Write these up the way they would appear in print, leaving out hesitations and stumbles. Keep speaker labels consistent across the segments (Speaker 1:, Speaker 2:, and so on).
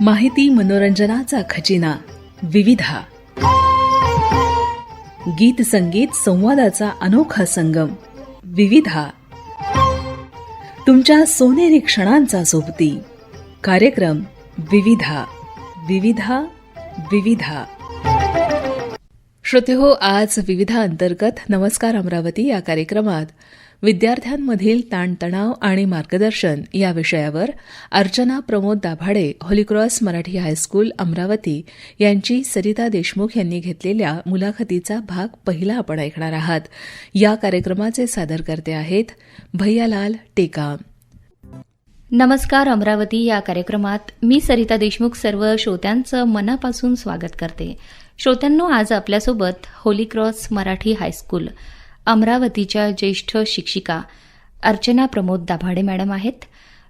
Speaker 1: माहिती मनोरंजनाचा खजिना विविधा. गीत संगीत संवादाचा अनोखा संगम विविधा. तुमच्या सोनेरी क्षणांचा सोबती कार्यक्रम विविधा. विविधा विविधा. श्रोतेहो, आज विविधा अंतर्गत नमस्कार अमरावती या कार्यक्रमात विद्यार्थ्यांमधील ताणतणाव आणि मार्गदर्शन या विषयावर अर्चना प्रमोद दाभाडे, होलीक्रॉस मराठी हायस्कूल अमरावती यांची सरिता देशमुख यांनी घेतलेल्या मुलाखतीचा भाग पहिला आपण ऐकणार आहात. या कार्यक्रमाचे सादरकर्ते आहेत भैयालाल टेकाम.
Speaker 2: नमस्कार अमरावती या कार्यक्रमात मी सरिता देशमुख सर्व श्रोत्यांचं मनापासून स्वागत करते. श्रोत्यांनो, आज आपल्यासोबत होलीक्रॉस मराठी हायस्कूल अमरावतीच्या ज्येष्ठ शिक्षिका अर्चना प्रमोद दाभाडे मॅडम आहेत.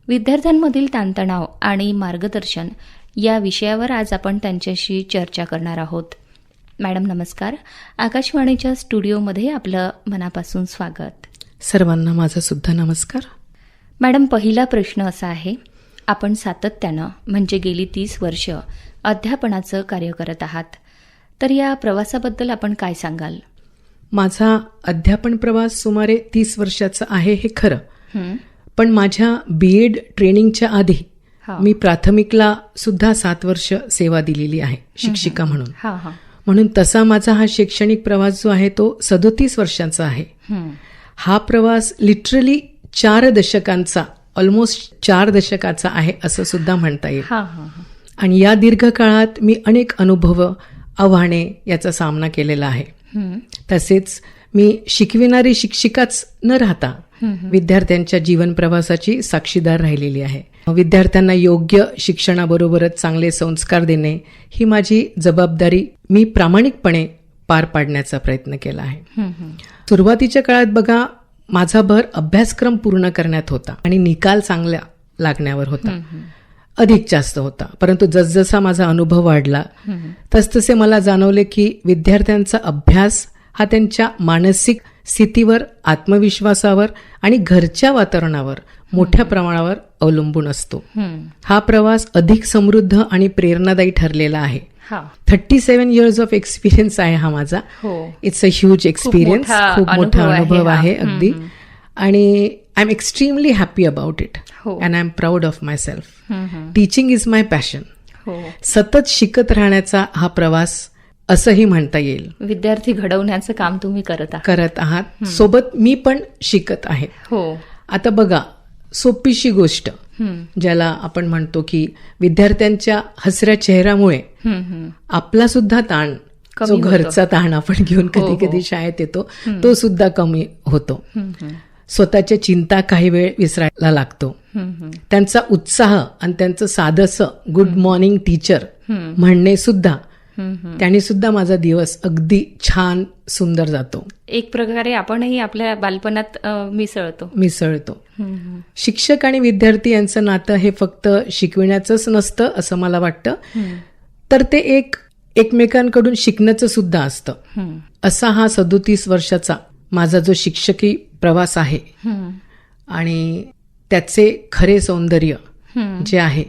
Speaker 2: विद्यार्थ्यांमधील ताणतणाव आणि मार्गदर्शन या विषयावर आज आपण त्यांच्याशी चर्चा करणार आहोत. मॅडम नमस्कार. आकाशवाणीच्या स्टुडिओमध्ये आपलं मनापासून स्वागत.
Speaker 3: सर्वांना माझा सुद्धा नमस्कार.
Speaker 2: मॅडम, पहिला प्रश्न असा आहे, आपण सातत्यानं म्हणजे गेली 30 वर्ष अध्यापनाचं कार्य करत आहात, तर या प्रवासाबद्दल आपण काय सांगाल?
Speaker 3: माझा अध्यापन प्रवास सुमारे 30 वर्षाचा आहे हे खरं, पण माझ्या BEd ट्रेनिंगच्या आधी मी प्राथमिकला सुद्धा 7 वर्ष सेवा दिलेली आहे शिक्षिका म्हणून. म्हणून तसा माझा हा शैक्षणिक प्रवास जो आहे तो 37 वर्षांचा आहे. हा प्रवास लिटरली 4 दशकांचा, ऑलमोस्ट 4 दशकाचा आहे असं सुद्धा म्हणता येईल. आणि या दीर्घ काळात मी अनेक अनुभव, आव्हाने याचा सामना केलेला आहे. तसेच मी शिकविणारी शिक्षिकाच न राहता विद्यार्थ्यांच्या जीवन प्रवासाची साक्षीदार राहिलेली आहे. विद्यार्थ्यांना योग्य शिक्षणाबरोबरच चांगले संस्कार देणे ही माझी जबाबदारी मी प्रामाणिकपणे पार पाडण्याचा प्रयत्न केला आहे. सुरुवातीच्या काळात बघा, माझा भर अभ्यासक्रम पूर्ण करण्यात होता आणि निकाल चांगला लागण्यावर होता, अधिक जास्त होता. परंतु जसजसा माझा अनुभव वाढला तसतसे मला जाणवले की विद्यार्थ्यांचा अभ्यास हा त्यांच्या मानसिक स्थितीवर, आत्मविश्वासावर आणि घरच्या वातावरणावर मोठ्या प्रमाणावर अवलंबून असतो. हा प्रवास अधिक समृद्ध आणि प्रेरणादायी ठरलेला आहे. 37 years ऑफ एक्सपिरियन्स आहे हा माझा. इट्स अ ह्यूज एक्सपिरियन्स, खूप मोठा अनुभव आहे अगदी. आणि I am extremely happy about it and I am proud of my self. Teaching is my passion. सतत शिकत राहण्याचा हा प्रवास असंही म्हणता येईल.
Speaker 2: विद्यार्थी घडवण्याचं काम तुम्ही करत आहात.
Speaker 3: सोबत मी पण शिकत आहे. आता बघा, सोपीशी गोष्ट ज्याला आपण म्हणतो की विद्यार्थ्यांच्या हसऱ्या चेहऱ्यामुळे आपला सुद्धा ताण, जो घरचा ताण आपण घेऊन कधी कधी शाळेत येतो, तो सुद्धा कमी होतो. स्वतःच्या चिंता काही वेळ विसरायला लागतो. त्यांचा उत्साह आणि त्यांचं साधंसं गुड मॉर्निंग टीचर म्हणणे सुद्धा, त्यांनी सुद्धा माझा दिवस अगदी छान सुंदर जातो.
Speaker 2: एक प्रकारे आपणही आपल्या बालपणात मिसळतो.
Speaker 3: शिक्षक आणि विद्यार्थी यांचं नातं हे फक्त शिकविण्याचंच नसतं असं मला वाटतं, तर ते एकमेकांकडून शिकण्याचं सुद्धा असतं. असा हा 37 वर्षाचा माझा जो शिक्षकी प्रवास आहे आणि त्याचे खरे सौंदर्य जे आहे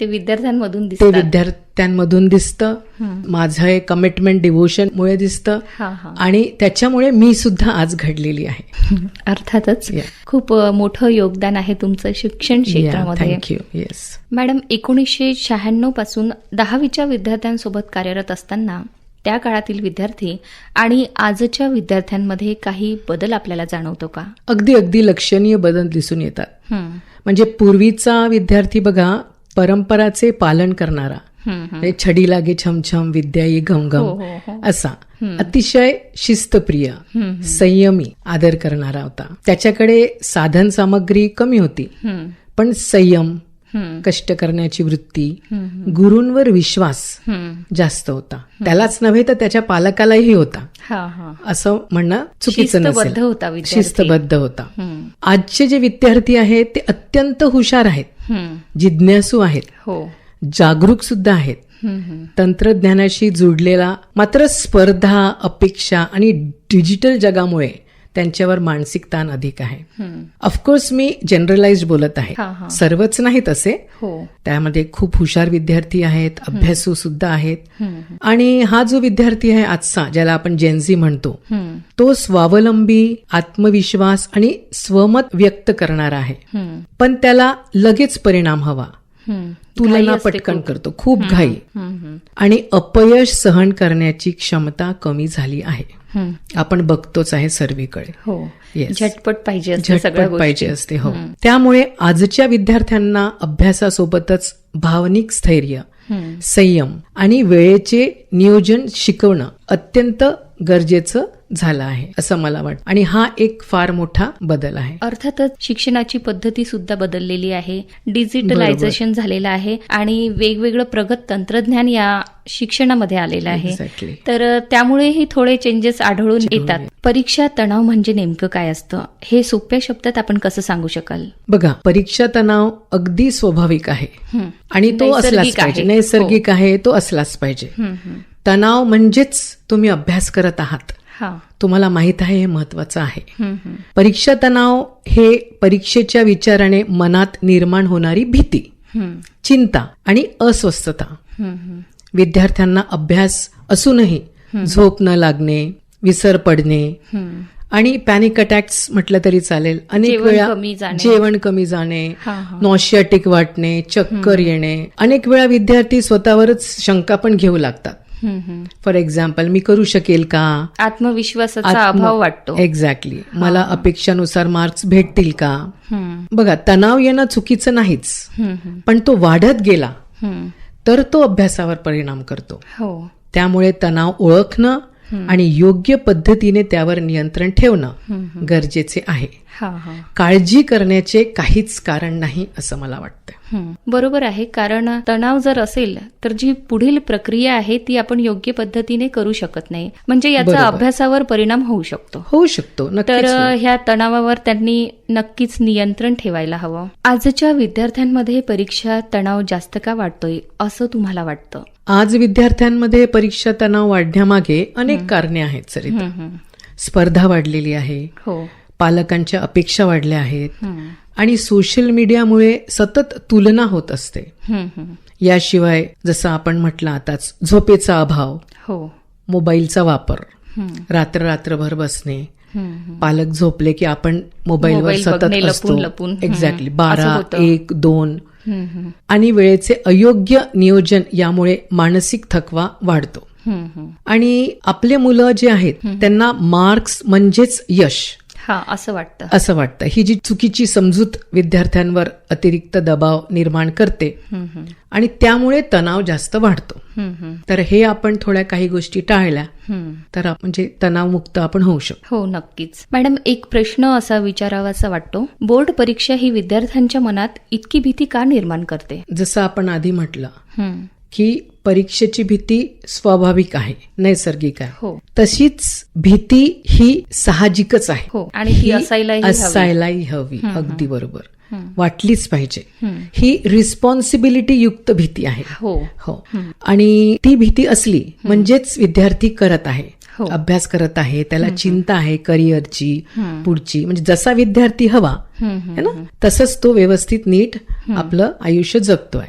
Speaker 2: ते विद्यार्थ्यांमधून
Speaker 3: दिसतं. माझं हे कमिटमेंट डिव्होशनमुळे दिसतं आणि त्याच्यामुळे मी सुद्धा आज घडलेली आहे.
Speaker 2: अर्थातच खूप मोठं योगदान आहे तुमचं शिक्षण क्षेत्रामध्ये.
Speaker 3: थँक्यू. येस
Speaker 2: मॅडम, 1996 पासून 10वीच्या विद्यार्थ्यांसोबत कार्यरत असताना त्या काळातील विद्यार्थी आणि आजच्या विद्यार्थ्यांमध्ये काही बदल आपल्याला जाणवतो का?
Speaker 3: अगदी लक्षणीय बदल दिसून येतात. म्हणजे पूर्वीचा विद्यार्थी बघा, परंपराचे पालन करणारा, छडी लागे छमछम विद्या ये घमघम असा, अतिशय शिस्तप्रिय, संयमी, आदर करणारा होता. त्याच्याकडे साधन सामग्री कमी होती, पण संयम, कष्ट करण्याची वृत्ती, गुरूंवर विश्वास जास्त होता. त्यालाच नव्हे तर त्याच्या पालकालाही होता, असं म्हणणं चुकीचं नसेल. शिस्तबद्ध होता. आजचे जे विद्यार्थी आहेत ते अत्यंत हुशार आहेत, जिज्ञासू आहेत, जागरूक सुद्धा आहेत. तंत्रज्ञानाशी जुडलेला, मात्र स्पर्धा, अपेक्षा आणि डिजिटल जगामुळे त्यांच्यावर मानसिक ताण अधिक आहे. ऑफकोर्स मी जनरलाइज बोलत आहे, सर्वच नाहीत असे. त्यामध्ये खूप हुशार विद्यार्थी आहेत, अभ्यासू सुद्धा आहेत. आणि हा जो विद्यार्थी आहे आजचा, ज्याला आपण जेनझी म्हणतो, तो स्वावलंबी, आत्मविश्वास आणि स्वमत व्यक्त करणारा आहे. पण त्याला लगेच परिणाम हवा, तुलना पटकन करतो, खूप घाई, आणि अपयश सहन करण्याची क्षमता कमी झाली आहे. आपण बघतोच आहे सर्वीकडे.
Speaker 2: झटपट पाहिजे
Speaker 3: असते. हो, त्यामुळे आजच्या विद्यार्थ्यांना अभ्यासासोबतच भावनिक स्थैर्य, संयम आणि वेळेचे नियोजन शिकवणं अत्यंत गरजेचं झालं आहे असं मला वाटतं. आणि हा एक फार मोठा बदल आहे.
Speaker 2: अर्थातच शिक्षणाची पद्धती सुद्धा बदललेली आहे, डिजिटलायझेशन झालेलं आहे आणि वेगवेगळं प्रगत तंत्रज्ञान या शिक्षणामध्ये आलेलं आहे. तर त्यामुळेही थोडे चेंजेस आढळून येतात. परीक्षा तणाव म्हणजे नेमकं काय असतं हे सोप्या शब्दात आपण कसं सांगू शकाल?
Speaker 3: बघा, परीक्षा तणाव अगदी स्वाभाविक आहे आणि तो असलाच पाहिजे, नैसर्गिक आहे, तो असलाच पाहिजे. तणाव म्हणजेच तुम्ही अभ्यास करत आहात, तुम्हाला माहित आहे, हे महत्वाचं आहे. परीक्षा तणाव हे परीक्षेच्या विचाराने मनात निर्माण होणारी भीती, चिंता आणि अस्वस्थता. विद्यार्थ्यांना अभ्यास असूनही झोप न लागणे, विसर पडणे आणि पॅनिक अटॅक्स म्हटलं तरी चालेल, अनेक वेळा जेवण कमी जाणे, नॉशियाटिक वाटणे, चक्कर येणे. अनेक वेळा विद्यार्थी स्वतःवरच शंका पण घेऊ लागतात. फॉर एक्झाम्पल, मी करू शकेल का,
Speaker 2: आत्मविश्वासाचा अभाव वाटतो.
Speaker 3: एक्झॅक्टली, मला अपेक्षानुसार मार्क्स भेटतील का. बघा, तणाव येणं चुकीचं नाहीच, पण तो वाढत गेला तर तो अभ्यासावर परिणाम करतो. त्यामुळे तणाव ओळखणं आणि योग्य पद्धतीने त्यावर नियंत्रण ठेवणं गरजेचे आहे. काळजी करण्याचे काहीच कारण नाही असं मला वाटतं.
Speaker 2: बरोबर आहे, कारण तणाव जर असेल तर जी पुढील प्रक्रिया आहे ती आपण योग्य पद्धतीने करू शकत नाही, म्हणजे याचा अभ्यासावर परिणाम होऊ शकतो. तर ह्या तणावावर त्यांनी नक्कीच नियंत्रण ठेवायला हवं. आजच्या विद्यार्थ्यांमध्ये परीक्षा तणाव जास्त का वाटतोय असं तुम्हाला वाटतं?
Speaker 3: आज विद्यार्थ्यांमध्ये परीक्षा तणाव वाढण्यामागे अनेक कारणे आहेत. सरिता, स्पर्धा वाढलेली आहे, पालकांच्या अपेक्षा वाढल्या आहेत आणि सोशल मीडियामुळे सतत तुलना होत असते. याशिवाय जसं आपण म्हटलं आताच, झोपेचा अभाव, मोबाईलचा वापर, रात्रभर बसणे, पालक झोपले की आपण मोबाईलवर सतत असतो. एक्झॅक्टली, 12, 1, 2 आणि वेळेचे अयोग्य नियोजन यामुळे मानसिक थकवा वाढतो. आणि आपले मुलं जे आहेत त्यांना मार्क्स म्हणजेच यश
Speaker 2: असं वाटतं.
Speaker 3: ही जी चुकीची समजूत विद्यार्थ्यांवर अतिरिक्त दबाव निर्माण करते आणि त्यामुळे तणाव जास्त वाढतो. तर हे आपण थोड्या काही गोष्टी टाळल्या तर म्हणजे तणावमुक्त आपण होऊ शकतो.
Speaker 2: हो, नक्कीच. मॅडम, एक प्रश्न असा विचारावासा वाटतो, बोर्ड परीक्षा ही विद्यार्थ्यांच्या मनात इतकी भीती का निर्माण करते?
Speaker 3: जसं आपण आधी म्हटलं की परीक्षेची भीती स्वाभाविक आहे, नैसर्गिक आहे, तशीच भीती ही साहजिकच आहे
Speaker 2: आणि ती
Speaker 3: असायलाही हवी. अगदी बरोबर, वाटलीच पाहिजे. ही रिस्पॉन्सिबिलिटी युक्त भीती आहे. आणि ती भीती असली म्हणजेच विद्यार्थी करत आहे, अभ्यास करत आहे, त्याला चिंता आहे करिअरची, पुढची, म्हणजे जसा विद्यार्थी हवा है ना तसंच तो व्यवस्थित नीट आपलं आयुष्य जगतोय.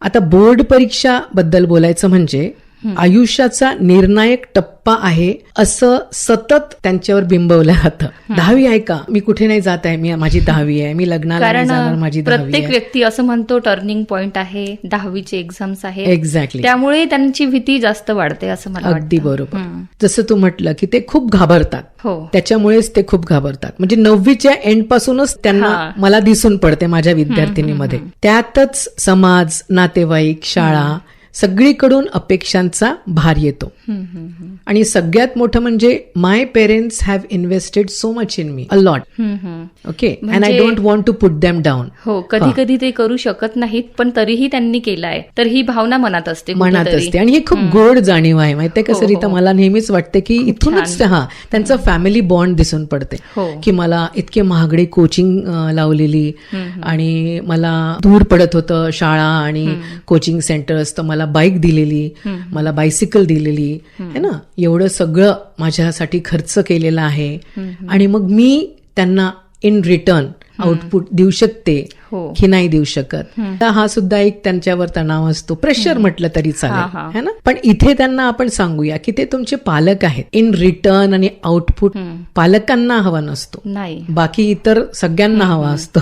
Speaker 3: आता बोर्ड परीक्षा बद्दल बोलायचं म्हणजे आयुष्याचा निर्णायक टप्पा आहे असं सतत त्यांच्यावर बिंबवलं जातं. 10वी आहे का, मी कुठे नाही जात आहे, माझी 10वी आहे, मी लग्नाला नाही जाणार, माझी 10वी आहे.
Speaker 2: प्रत्येक व्यक्ती असं म्हणतो टर्निंग पॉइंट आहे, 10वीचे एक्झाम्स आहे.
Speaker 3: एक्झॅक्टली,
Speaker 2: त्यामुळे त्यांची भीती जास्त वाढते असं मला वाटतं.
Speaker 3: अगदी बरोबर. जसं तू म्हटलं की ते खूप घाबरतात, त्याच्यामुळेच ते खूप घाबरतात. म्हणजे 9वीच्या एंड पासूनच त्यांना मला दिसून पडते माझ्या विद्यार्थिनीमध्ये. त्यातच समाज, नातेवाईक, शाळा सगळीकडून अपेक्षांचा भार येतो. आणि सगळ्यात मोठं म्हणजे my parents have invested so much in me, a lot. Okay, and I don't want to put them down.
Speaker 2: कधी कधी ते करू शकत नाहीत पण तरीही त्यांनी केलाय, तर ही भावना मनात असते.
Speaker 3: आणि ही खूप गोड जाणीव आहे, माहितीये का सरिता. मला नेहमीच वाटते की इथूनच त्यांचं फॅमिली बॉन्ड दिसून पडते की मला इतके महागडी कोचिंग लावलेली आणि मला दूर पडत होतं शाळा आणि कोचिंग सेंटर्स, तर मला मला बाईक दिलेली, मला बायसिकल दिलेली है ना, एवढं सगळं माझ्यासाठी खर्च केलेला आहे, आणि मग मी त्यांना इन रिटर्न आउटपुट देऊ शकते की नाही देऊ शकत. तर हा सुद्धा एक त्यांच्यावर तणाव असतो, प्रेशर म्हटलं तरी चालेल है ना. पण इथे त्यांना आपण सांगूया की ते तुमचे पालक आहेत. इन रिटर्न आणि आउटपुट पालकांना हवा नसतो,
Speaker 2: नाही,
Speaker 3: बाकी इतर सगळ्यांना हवा असतो.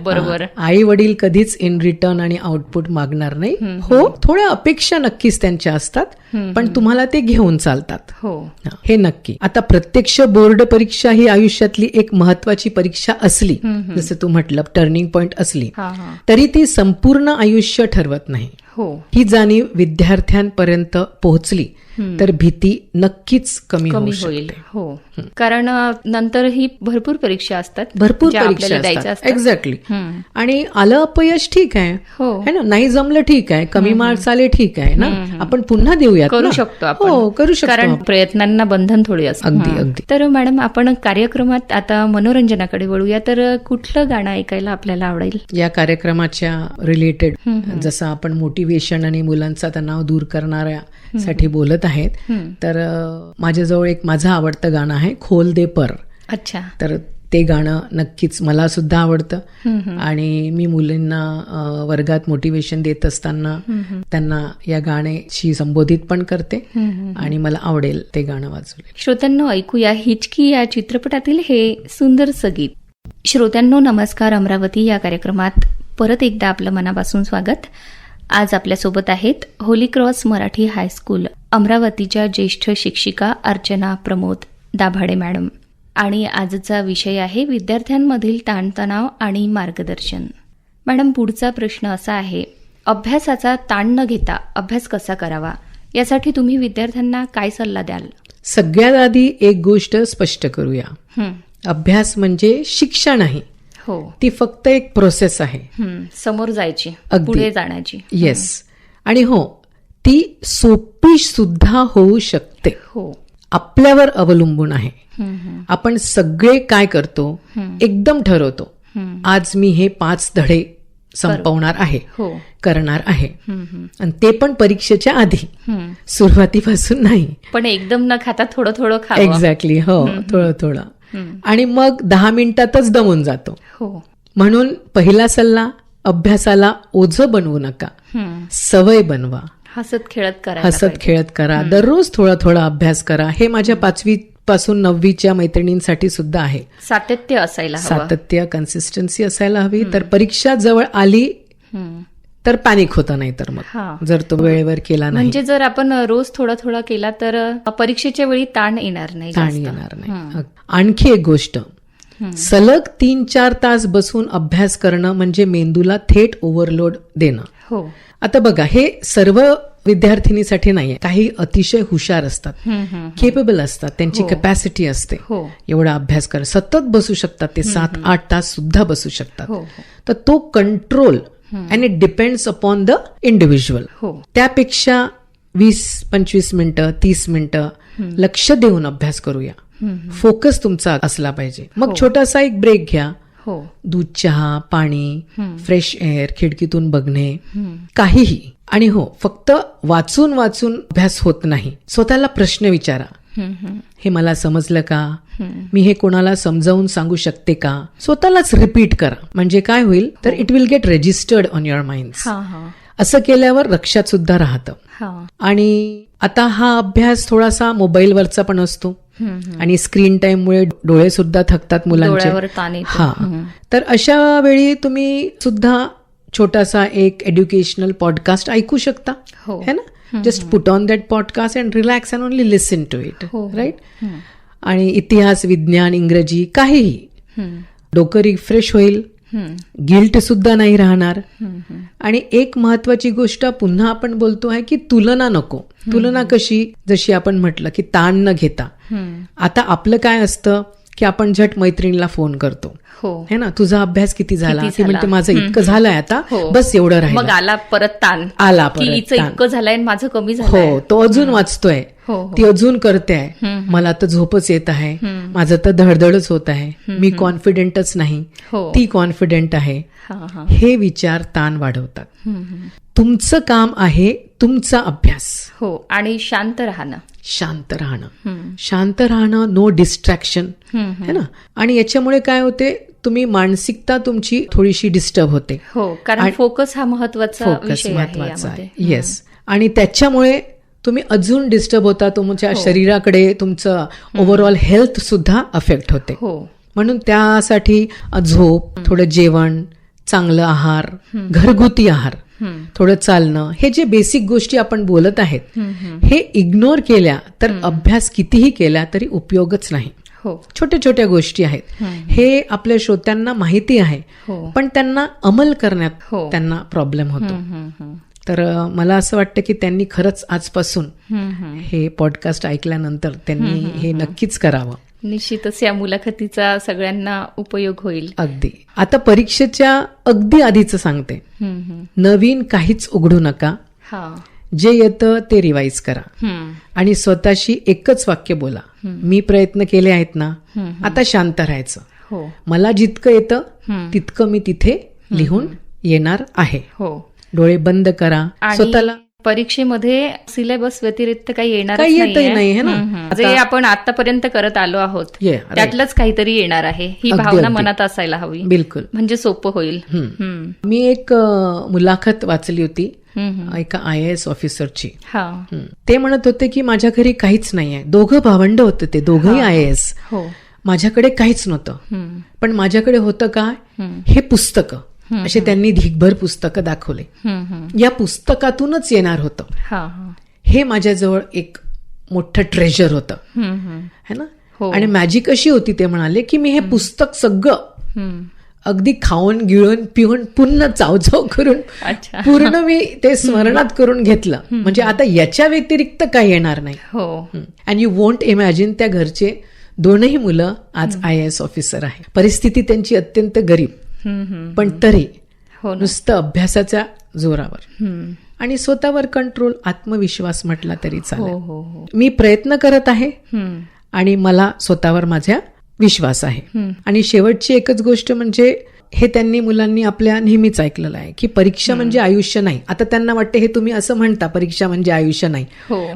Speaker 2: बरोबर.
Speaker 3: आई वडील कधीच इन रिटर्न आणि आउटपुट मागणार नाही. हो, थोड्या अपेक्षा नक्कीच त्यांच्या असतात, पण तुम्हाला ते घेऊन चालतात, हे नक्की. आता प्रत्यक्ष बोर्ड परीक्षा ही आयुष्यातली एक महत्वाची परीक्षा असली, जसं तू म्हटलं टर्निंग पॉइंट असली, तरी ती संपूर्ण आयुष्य ठरवत नाही. ही जाणीव विद्यार्थ्यांपर्यंत पोहोचली तर भीती नक्कीच कमी होईल.
Speaker 2: कारण नंतर ही भरपूर परीक्षा असतात,
Speaker 3: भरपूर परीक्षा असतात. एक्झॅक्टली. आणि आलं अपयश ठीक आहे, है ना, नाही जमलं ठीक आहे, कमी मार्क्स आले ठीक आहे ना, आपण पुन्हा देऊयात,
Speaker 2: करू शकतो आपण.
Speaker 3: हो, करू शकतो,
Speaker 2: कारण प्रयत्नांना बंधन थोडी असतं.
Speaker 3: अगदी अगदी.
Speaker 2: तर मॅडम, आपण कार्यक्रमात आता मनोरंजनाकडे वळूया. तर कुठलं गाणं ऐकायला आपल्याला आवडेल?
Speaker 3: या कार्यक्रमाच्या रिलेटेड, जसं आपण मोटिवेशन आणि मुलांचा तणाव दूर करणाऱ्या साठी बोलत आहेत, तर माझ्याजवळ एक माझं आवडतं गाणं आहे, खोल दे पर.
Speaker 2: अच्छा.
Speaker 3: तर ते गाणं नक्कीच मला सुद्धा आवडतं, आणि मी मुलींना वर्गात मोटिवेशन देत असताना त्यांना या गाण्याशी संबोधित पण करते, आणि मला आवडेल ते गाणं वाजवले.
Speaker 2: श्रोत्यांनो, ऐकूया हिचकी या चित्रपटातील हे सुंदरसं गीत. श्रोत्यांनो, नमस्कार. अमरावती या कार्यक्रमात परत एकदा आपलं मनापासून स्वागत. आज आपल्यासोबत आहेत होली क्रॉस मराठी हायस्कूल अमरावतीच्या ज्येष्ठ शिक्षिका अर्चना प्रमोद दाभाडे मॅडम, आणि आजचा विषय आहे विद्यार्थ्यांमधील ताणतणाव आणि मार्गदर्शन. मॅडम, पुढचा प्रश्न असा आहे, अभ्यासाचा ताण न घेता अभ्यास कसा करावा, यासाठी तुम्ही विद्यार्थ्यांना काय सल्ला द्याल?
Speaker 3: सगळ्यात आधी एक गोष्ट स्पष्ट करूया, अभ्यास म्हणजे शिक्षा नाही, ती फक्त एक प्रोसेस आहे,
Speaker 2: समोर जायची, पुढे जाण्याची.
Speaker 3: येस. आणि हो, ती सोपी सुद्धा होऊ शकते, आपल्यावर अवलंबून आहे. आपण सगळे काय करतो, एकदम ठरवतो, आज मी हे 5 धडे संपवणार आहे, करणार आहे, आणि ते पण परीक्षेच्या आधी, सुरुवातीपासून नाही,
Speaker 2: पण एकदम न खाता थोडं थोडं खा.
Speaker 3: एक्झॅक्टली. हो, थोडं थोडं. आणि मग 10 मिनिटातच दमून जातो. म्हणून पहिला सल्ला, अभ्यासाला ओझं बनवू नका, सवय बनवा.
Speaker 2: हसत खेळत करा. दररोज थोडा थोडा अभ्यास करा. हे माझ्या 5वी पासून 9वीच्या मैत्रिणींसाठी सुद्धा आहे. सातत्य असायला हवं, सातत्य, कन्सिस्टन्सी असायला हवी. तर परीक्षा जवळ आली तर पॅनिक होता, नाही तर मग जर तो वेळेवर केला नाही, म्हणजे जर आपण रोज थोडा थोडा केला तर परीक्षेच्या वेळी ताण येणार नाही.
Speaker 3: आणखी एक गोष्ट, सलग 3-4 तास बसून अभ्यास करणं म्हणजे मेंदूला थेट ओव्हरलोड देणं. आता बघा, हे सर्व विद्यार्थिनीसाठी नाहीये. काही अतिशय हुशार असतात, केपेबल असतात, त्यांची कॅपॅसिटी असते, एवढा अभ्यास कर, सतत बसू शकतात, ते 7-8 तास सुद्धा बसू शकतात. तर तो control, and it depends upon the individual. त्यापेक्षा 20-25 मिनिटं, 30 मिनिटं लक्ष देऊन अभ्यास करूया. फोकस तुमचा असला पाहिजे. मग छोटासा एक ब्रेक घ्या, दूध, चहा, पाणी, फ्रेश एअर, खिडकीतून बघणे, काहीही. आणि हो, फक्त वाचून वाचून अभ्यास होत नाही. स्वतःला प्रश्न विचारा, हे मला समजलं का, मी हे कोणाला समजावून सांगू शकते का. स्वतःलाच रिपीट करा. म्हणजे काय होईल तर it will get registered on your mind. असं केल्यावर लक्षात सुद्धा राहतं. आणि आता हा अभ्यास थोडासा मोबाईलवरचा पण असतो, आणि स्क्रीन टाइम मुळे डोळे सुद्धा थकतात मुलांचे. तर अशा वेळी तुम्ही सुद्धा छोटासा एक एज्युकेशनल पॉडकास्ट ऐकू शकता, है ना. Just put on that podcast and relax and only listen to it, right. आणि इतिहास, विज्ञान, इंग्रजी, काहीही, डोकं रिफ्रेश होईल, गिल्ट सुद्धा नाही राहणार. आणि एक महत्वाची गोष्ट पुन्हा आपण बोलतो आहे की तुलना नको. तुलना कशी, जशी आपण म्हटलं की ताण न घेता. आता आपलं काय असतं की आपण झट मैत्रिणीला फोन करतो, है ना, तुझा अभ्यास किती झाला, ती म्हणते माझं इतकं झालंय, आता बस एवढं राहिलं.
Speaker 2: मग आला परत ताण, इतकं झालंय, माझं कमी झालं.
Speaker 3: हो, तो अजून वाचतोय, ती अजून करते, मला तर झोपच येत आहे, माझं तर धडधडच होत आहे, मी कॉन्फिडेंटच नाही, ती कॉन्फिडेंट आहे. हे विचार ताण वाढवतात. तुमचं काम आहे तुमचा अभ्यास.
Speaker 2: हो, आणि शांत राहणं.
Speaker 3: शांत राहणं, नो डिस्ट्रॅक्शन, है ना. आणि याच्यामुळे काय होते, तुम्ही मानसिकता तुमची थोडीशी डिस्टर्ब होते.
Speaker 2: हो, कारण फोकस हा महत्वाचा विषय आहे.
Speaker 3: येस. आणि त्याच्यामुळे तुम्ही अजून डिस्टर्ब होता, तुमच्या शरीराकडे तुमचं ओव्हरऑल हेल्थ सुद्धा अफेक्ट होते. म्हणून त्यासाठी झोप, थोडं जेवण, चांगलं आहार, घरगुती आहार, थोडं चालणं, हे जे बेसिक गोष्टी आपण बोलत आहेत, हे इग्नोर केल्या तर अभ्यास कितीही केला तरी उपयोगच नाही. छोट्या छोट्या गोष्टी आहेत, हे आपल्या श्रोत्यांना माहिती आहे, पण त्यांना अंमल करण्यात त्यांना प्रॉब्लेम होतो. तर मला असं वाटतं की त्यांनी खरंच आजपासून हे पॉडकास्ट ऐकल्यानंतर त्यांनी हे नक्कीच करावं.
Speaker 2: निश्चितच या मुलाखतीचा सगळ्यांना उपयोग होईल.
Speaker 3: अगदी. आता परीक्षेच्या अगदी आधीचं सांगते, नवीन काहीच उघडू नका. जे येतं ते रिवाइज करा आणि स्वतःशी एकच वाक्य बोला, मी प्रयत्न केले आहेत ना, आता शांत राहायचं. मला जितकं येतं तितकं मी तिथे लिहून येणार आहे. डोळे बंद करा. स्वतःला
Speaker 2: परीक्षेमध्ये सिलेबस व्यतिरिक्त काही येणार
Speaker 3: नाही ना,
Speaker 2: जे आपण आतापर्यंत करत आलो आहोत त्यातलंच काहीतरी येणार आहे, ही भावना मनात असायला हवी.
Speaker 3: बिलकुल,
Speaker 2: म्हणजे सोपं होईल.
Speaker 3: मी एक मुलाखत वाचली होती एका IAS ऑफिसरची. ते म्हणत होते की माझ्या घरी काहीच नाहीये. दोघं भावंड होते, ते दोघंही IAS. माझ्याकडे काहीच नव्हतं, पण माझ्याकडे होतं काय, हे पुस्तकं. असे त्यांनी ढिगभर पुस्तकं दाखवले. या पुस्तकातूनच येणार होतं. हे माझ्याजवळ एक मोठं ट्रेजर होतं, है ना. आणि मॅजिक अशी होती, ते म्हणाले की मी हे पुस्तक सगळं अगदी खाऊन गिळून पिऊन पुन्हा चावचाव करून पूर्ण मी ते स्मरणात करून घेतलं. म्हणजे आता याच्या व्यतिरिक्त काही येणार नाही. अँड यू वोंट इमॅजिन, त्या घरचे दोनही मुलं आज IAS ऑफिसर आहे. परिस्थिती त्यांची अत्यंत गरीब, पण तरी नुसतं अभ्यासाच्या जोरावर आणि स्वतःवर कंट्रोल, आत्मविश्वास म्हटला तरी चालेल. मी प्रयत्न करत आहे आणि मला स्वतःवर माझ्या विश्वास आहे. आणि शेवटची एकच गोष्ट म्हणजे, हे त्यांनी मुलांनी आपल्या नेहमीच ऐकलेलं आहे की परीक्षा म्हणजे आयुष्य नाही. आता त्यांना वाटते हे तुम्ही असं म्हणता, परीक्षा म्हणजे आयुष्य नाही,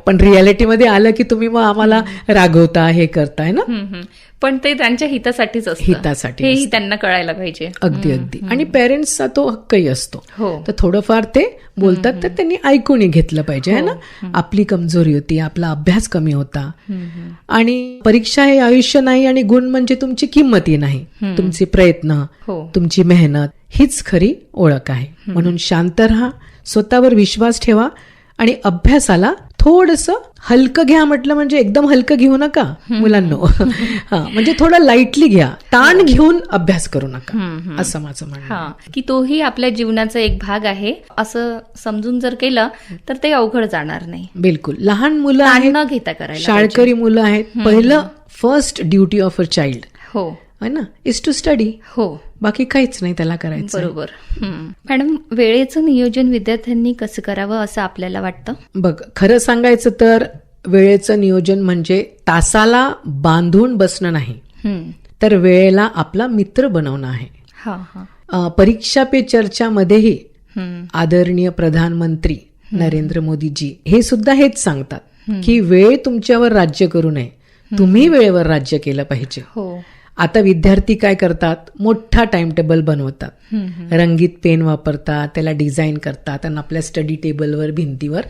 Speaker 3: पण रियालिटीमध्ये आलं की तुम्ही मग आम्हाला रागवता, हे करताय ना.
Speaker 2: पण ते त्यांच्या हितासाठीच असतं, हितासाठी, हेही त्यांना कळायला पाहिजे.
Speaker 3: अगदी अगदी. आणि पेरेंट्सचा तो हक्कही असतो. तर थोडंफार ते बोलतात तर त्यांनी ऐकून घेतलं पाहिजे, है ना. आपली कमजोरी होती, आपला अभ्यास कमी होता, आणि परीक्षा हे आयुष्य नाही, आणि गुण म्हणजे तुमची किंमतही नाही. तुमचे प्रयत्न, तुमची मेहनत हीच खरी ओळख आहे. म्हणून शांत राहा, स्वतःवर विश्वास ठेवा आणि अभ्यासाला थोडंसं हलकं घ्या. म्हटलं म्हणजे एकदम हलकं घेऊ नका मुलांनो, म्हणजे थोडं लाईटली घ्या, ताण घेऊन अभ्यास करू नका, असं माझं म्हणणं.
Speaker 2: की तोही आपल्या जीवनाचा एक भाग आहे असं समजून जर केलं तर ते अवघड जाणार नाही.
Speaker 3: बिलकुल. लहान मुलं आहेत,
Speaker 2: न घेता करायला,
Speaker 3: शाळकरी मुलं आहेत, पहिलं first duty of a child है ना, इज टू स्टडी. बाकी काहीच नाही त्याला करायचं.
Speaker 2: बरोबर. मॅडम, वेळेचं नियोजन विद्यार्थ्यांनी कसं करावं असं आपल्याला वाटतं?
Speaker 3: बघ, खरं सांगायचं तर वेळेचं नियोजन म्हणजे तासाला बांधून बसणं नाही, तर वेळेला आपला मित्र बनवणं आहे. परीक्षा पे चर्चामध्येही आदरणीय प्रधानमंत्री नरेंद्र मोदीजी हे सुद्धा हेच सांगतात की वेळ तुमच्यावर राज्य करू नये, तुम्ही वेळेवर राज्य केलं पाहिजे. आता विद्यार्थी काय करतात, मोठा टाइम टेबल बनवतात, रंगीत पेन वापरतात, त्याला डिझाईन करतात आणि आपल्या स्टडी टेबलवर, भिंतीवर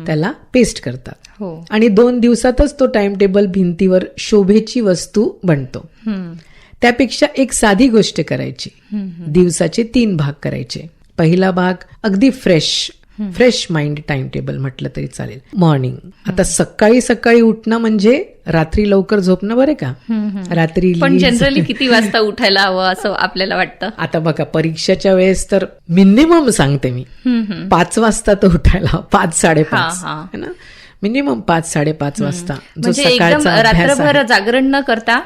Speaker 3: त्याला पेस्ट करतात, आणि 2 दिवसातच तो टाइम टेबल भिंतीवर शोभेची वस्तू बनतो. त्यापेक्षा एक साधी गोष्ट करायची, दिवसाचे 3 भाग करायचे. पहिला भाग अगदी फ्रेश माइंड टाइम टेबल म्हटलं तरी चालेल. मॉर्निंग, आता सकाळी सकाळी उठणं म्हणजे रात्री लवकर झोपणं, बरं का. रात्री
Speaker 2: पण जनरली किती वाजता उठायला हवं असं आपल्याला वाटतं?
Speaker 3: आता बघा, परीक्षेच्या वेळेस तर मिनिमम सांगते मी 5 वाजता तर उठायला, 5-5:30 है ना, मिनिमम 5-5:30 वाजता.
Speaker 2: म्हणजे एकदम रात्रभर जागरण न करता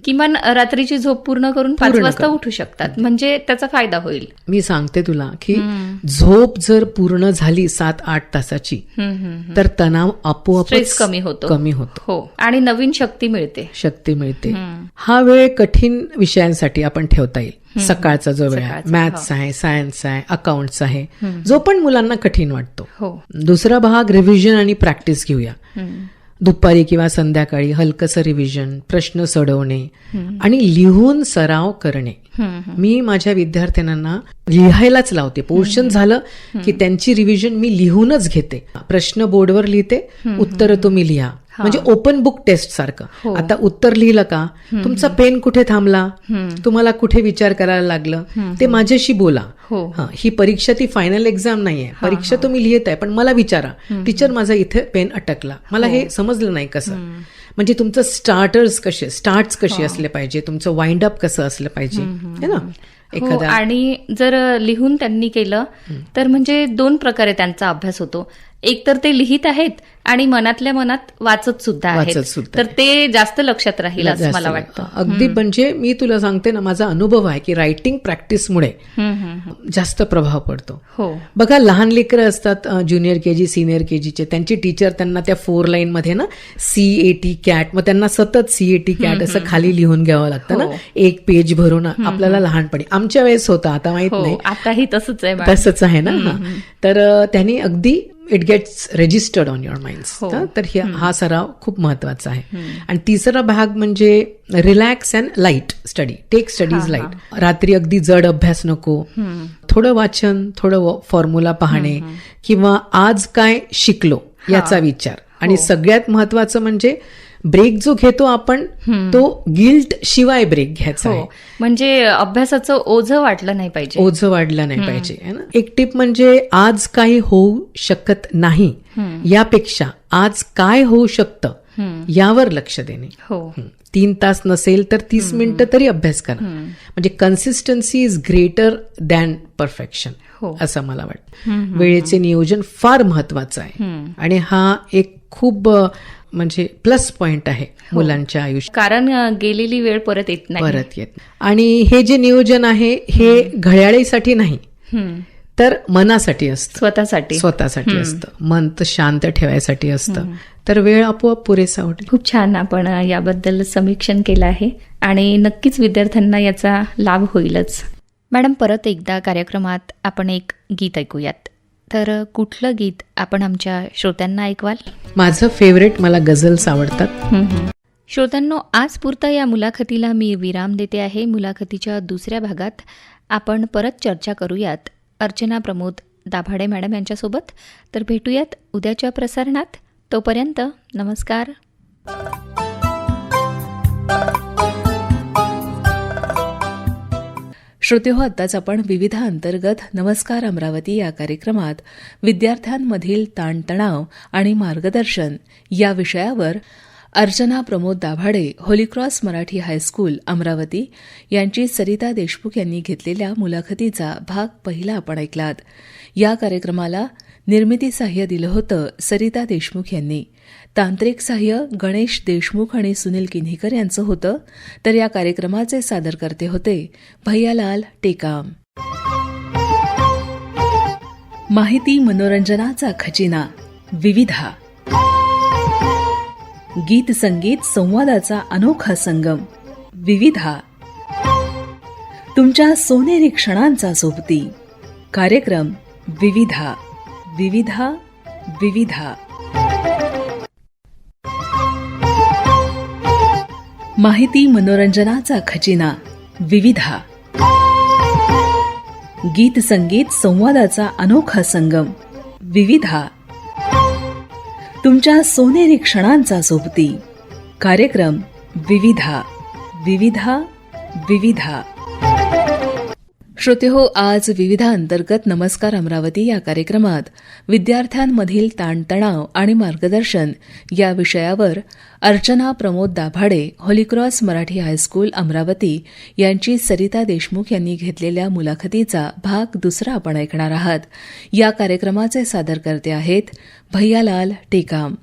Speaker 2: किमान रात्रीची झोप पूर्ण करून 5 वाजता उठू शकतात, म्हणजे त्याचा फायदा होईल.
Speaker 3: मी सांगते तुला की झोप जर पूर्ण झाली 7-8 तासाची तर तणाव आपोआप
Speaker 2: कमी होतो. आणि नवीन शक्ती मिळते.
Speaker 3: हा वेळ कठीण विषयांसाठी आपण ठेवता येईल. सकाळचा जो वेळ आहे, मॅथ्स आहे, सायन्स आहे, अकाउंट्स आहे, जो पण मुलांना कठीण वाटतो. दुसरा भाग रिव्हिजन आणि प्रॅक्टिस घेऊया. दुपारी किंवा संध्याकाळी हलकंसं रिव्हिजन, प्रश्न सोडवणे आणि लिहून सराव करणे. मी माझ्या विद्यार्थ्यांना लिहायलाच लावते. पोर्शन झालं की त्यांची रिव्हिजन मी लिहूनच घेते. प्रश्न बोर्डवर लिहिते, उत्तर तुम्ही लिहा. म्हणजे ओपन बुक टेस्ट सारखं. आता उत्तर लिहिलं का, तुमचा पेन कुठे थांबला, तुम्हाला कुठे विचार करायला लागलं, ते माझ्याशी बोला. ही परीक्षा ती फायनल एक्झाम नाहीये. परीक्षा तुम्ही लिहित आहे, पण मला विचारा, टीचर माझा इथे पेन अटकला, मला हे समजलं नाही कसं. म्हणजे तुमचं स्टार्ट्स कसे असले पाहिजे, तुमचं वाइंड अप कसं असलं पाहिजे, है ना.
Speaker 2: आणि जर लिहून त्यांनी केलं तर म्हणजे 2 प्रकारे त्यांचा अभ्यास होतो. एक तर ते लिहित आहेत आणि मनातल्या मनात वाचत सुद्धा आहेत, तर ते जास्त लक्षात राहील असं मला वाटतं.
Speaker 3: अगदी म्हणजे मी तुला सांगते ना, माझा अनुभव आहे की रायटिंग प्रॅक्टिसमुळे जास्त प्रभाव पडतो. बघा, लहान लेकरं असतात, ज्युनियर केजी, सिनियर केजीचे, त्यांची टीचर त्यांना त्या 4 लाईन मध्ये ना CAT कॅट, मग त्यांना सतत CAT कॅट असं खाली लिहून घ्यावं लागतं ना, एक पेज भरून. आपल्याला लहानपणी, आमच्या वेळेस होतं, आता माहित नाही,
Speaker 2: आताही तसंच आहे
Speaker 3: ना. तर त्यांनी अगदी it gets registered on your minds. तर हा सराव खूप महत्वाचा आहे. आणि तिसरा भाग म्हणजे relax and light study. Take studies light. रात्री अगदी जड अभ्यास नको, थोडं वाचन, थोडं फॉर्म्युला पाहणे, किंवा आज काय शिकलो याचा विचार. आणि सगळ्यात महत्वाचं म्हणजे ब्रेक जो घेतो आपण, तो गिल्ट शिवाय ब्रेक घ्यायचा आहे.
Speaker 2: म्हणजे अभ्यासाचं ओझं वाढलं नाही पाहिजे.
Speaker 3: एक टिप म्हणजे आज काही होऊ शकत नाही यापेक्षा आज काय होऊ शकतं यावर लक्ष देणे. 3 तास नसेल तर 30 मिनिटं तरी अभ्यास करा. म्हणजे consistency is greater than perfection असं मला वाटतं. वेळेचे नियोजन फार महत्वाचं आहे आणि हा एक खूप म्हणजे प्लस पॉइंट आहे मुलांच्या आयुष्यात.
Speaker 2: कारण गेलेली वेळ परत येत नाही.
Speaker 3: आणि हे जे नियोजन आहे हे घड्याळीसाठी नाही, तर मनासाठी असतं, स्वतःसाठी असतं. मन तर शांत ठेवायसाठी असतं. तर वेळ आपोआप पुरेसा होतो.
Speaker 2: खूप छान आपण याबद्दल समीक्षण केलं आहे आणि नक्कीच विद्यार्थ्यांना याचा लाभ होईलच. मॅडम, परत एकदा कार्यक्रमात आपण एक गीत ऐकूयात. तर कुठलं गीत आपण आमच्या श्रोत्यांना ऐकवाल?
Speaker 3: माझं फेवरेट, मला गझल्स आवडतात.
Speaker 2: श्रोत्यांनो, आज पुरता या मुलाखतीला मी विराम देते आहे. मुलाखतीच्या दुसऱ्या भागात आपण परत चर्चा करूयात अर्चना प्रमोद दाभाडे मॅडम यांच्यासोबत. तर भेटूयात उद्याच्या प्रसारणात. तोपर्यंत नमस्कार.
Speaker 1: श्रोतेहो, आत्ताच आपण विविध अंतर्गत नमस्कार अमरावती या कार्यक्रमात विद्यार्थ्यांमधील ताणतणाव आणि मार्गदर्शन या विषयावर Archana Pramod Dabhade, Holy cross Marathi high school Amravati यांची सरिता देशमुख यांनी घेतलेल्या मुलाखतीचा भाग पहिला आपण ऐकलात. या कार्यक्रमाला निर्मिती सहाय्य दिलं होतं सरिता देशमुख यांनी. तांत्रिक सहाय्य गणेश देशमुख आणि सुनील किन्हीकर यांचं होतं. तर या कार्यक्रमाचे सादरकर्ते होते भैयालाल टेकाम. माहिती मनोरंजनाचा खजिना विविधा. गीत संगीत संवादाचा अनोखा संगम विविधा. तुमच्या सोनेरी क्षणांचा सोबती कार्यक्रम विविधा. विविधा विविधा. माहिती मनोरंजनाचा खजिना विविधा. गीत संगीत संवादाचा अनोखा संगम विविधा. तुमच्या सोनेरी क्षणांचा सोबती कार्यक्रम विविधा. विविधा विविधा. श्रोतेहो, आज विविधा अंतर्गत नमस्कार अमरावती या कार्यक्रमात विद्यार्थ्यांमधील ताणतणाव आणि मार्गदर्शन या विषयावर Archana Pramod Dabhade, Holy cross Marathi high school Amravati यांची सरिता देशमुख यांनी घेतलेल्या मुलाखतीचा भाग दुसरा आपण ऐकणार आहात. या कार्यक्रमाचे सादरकर्ते आहेत भैयालाल टेकाम.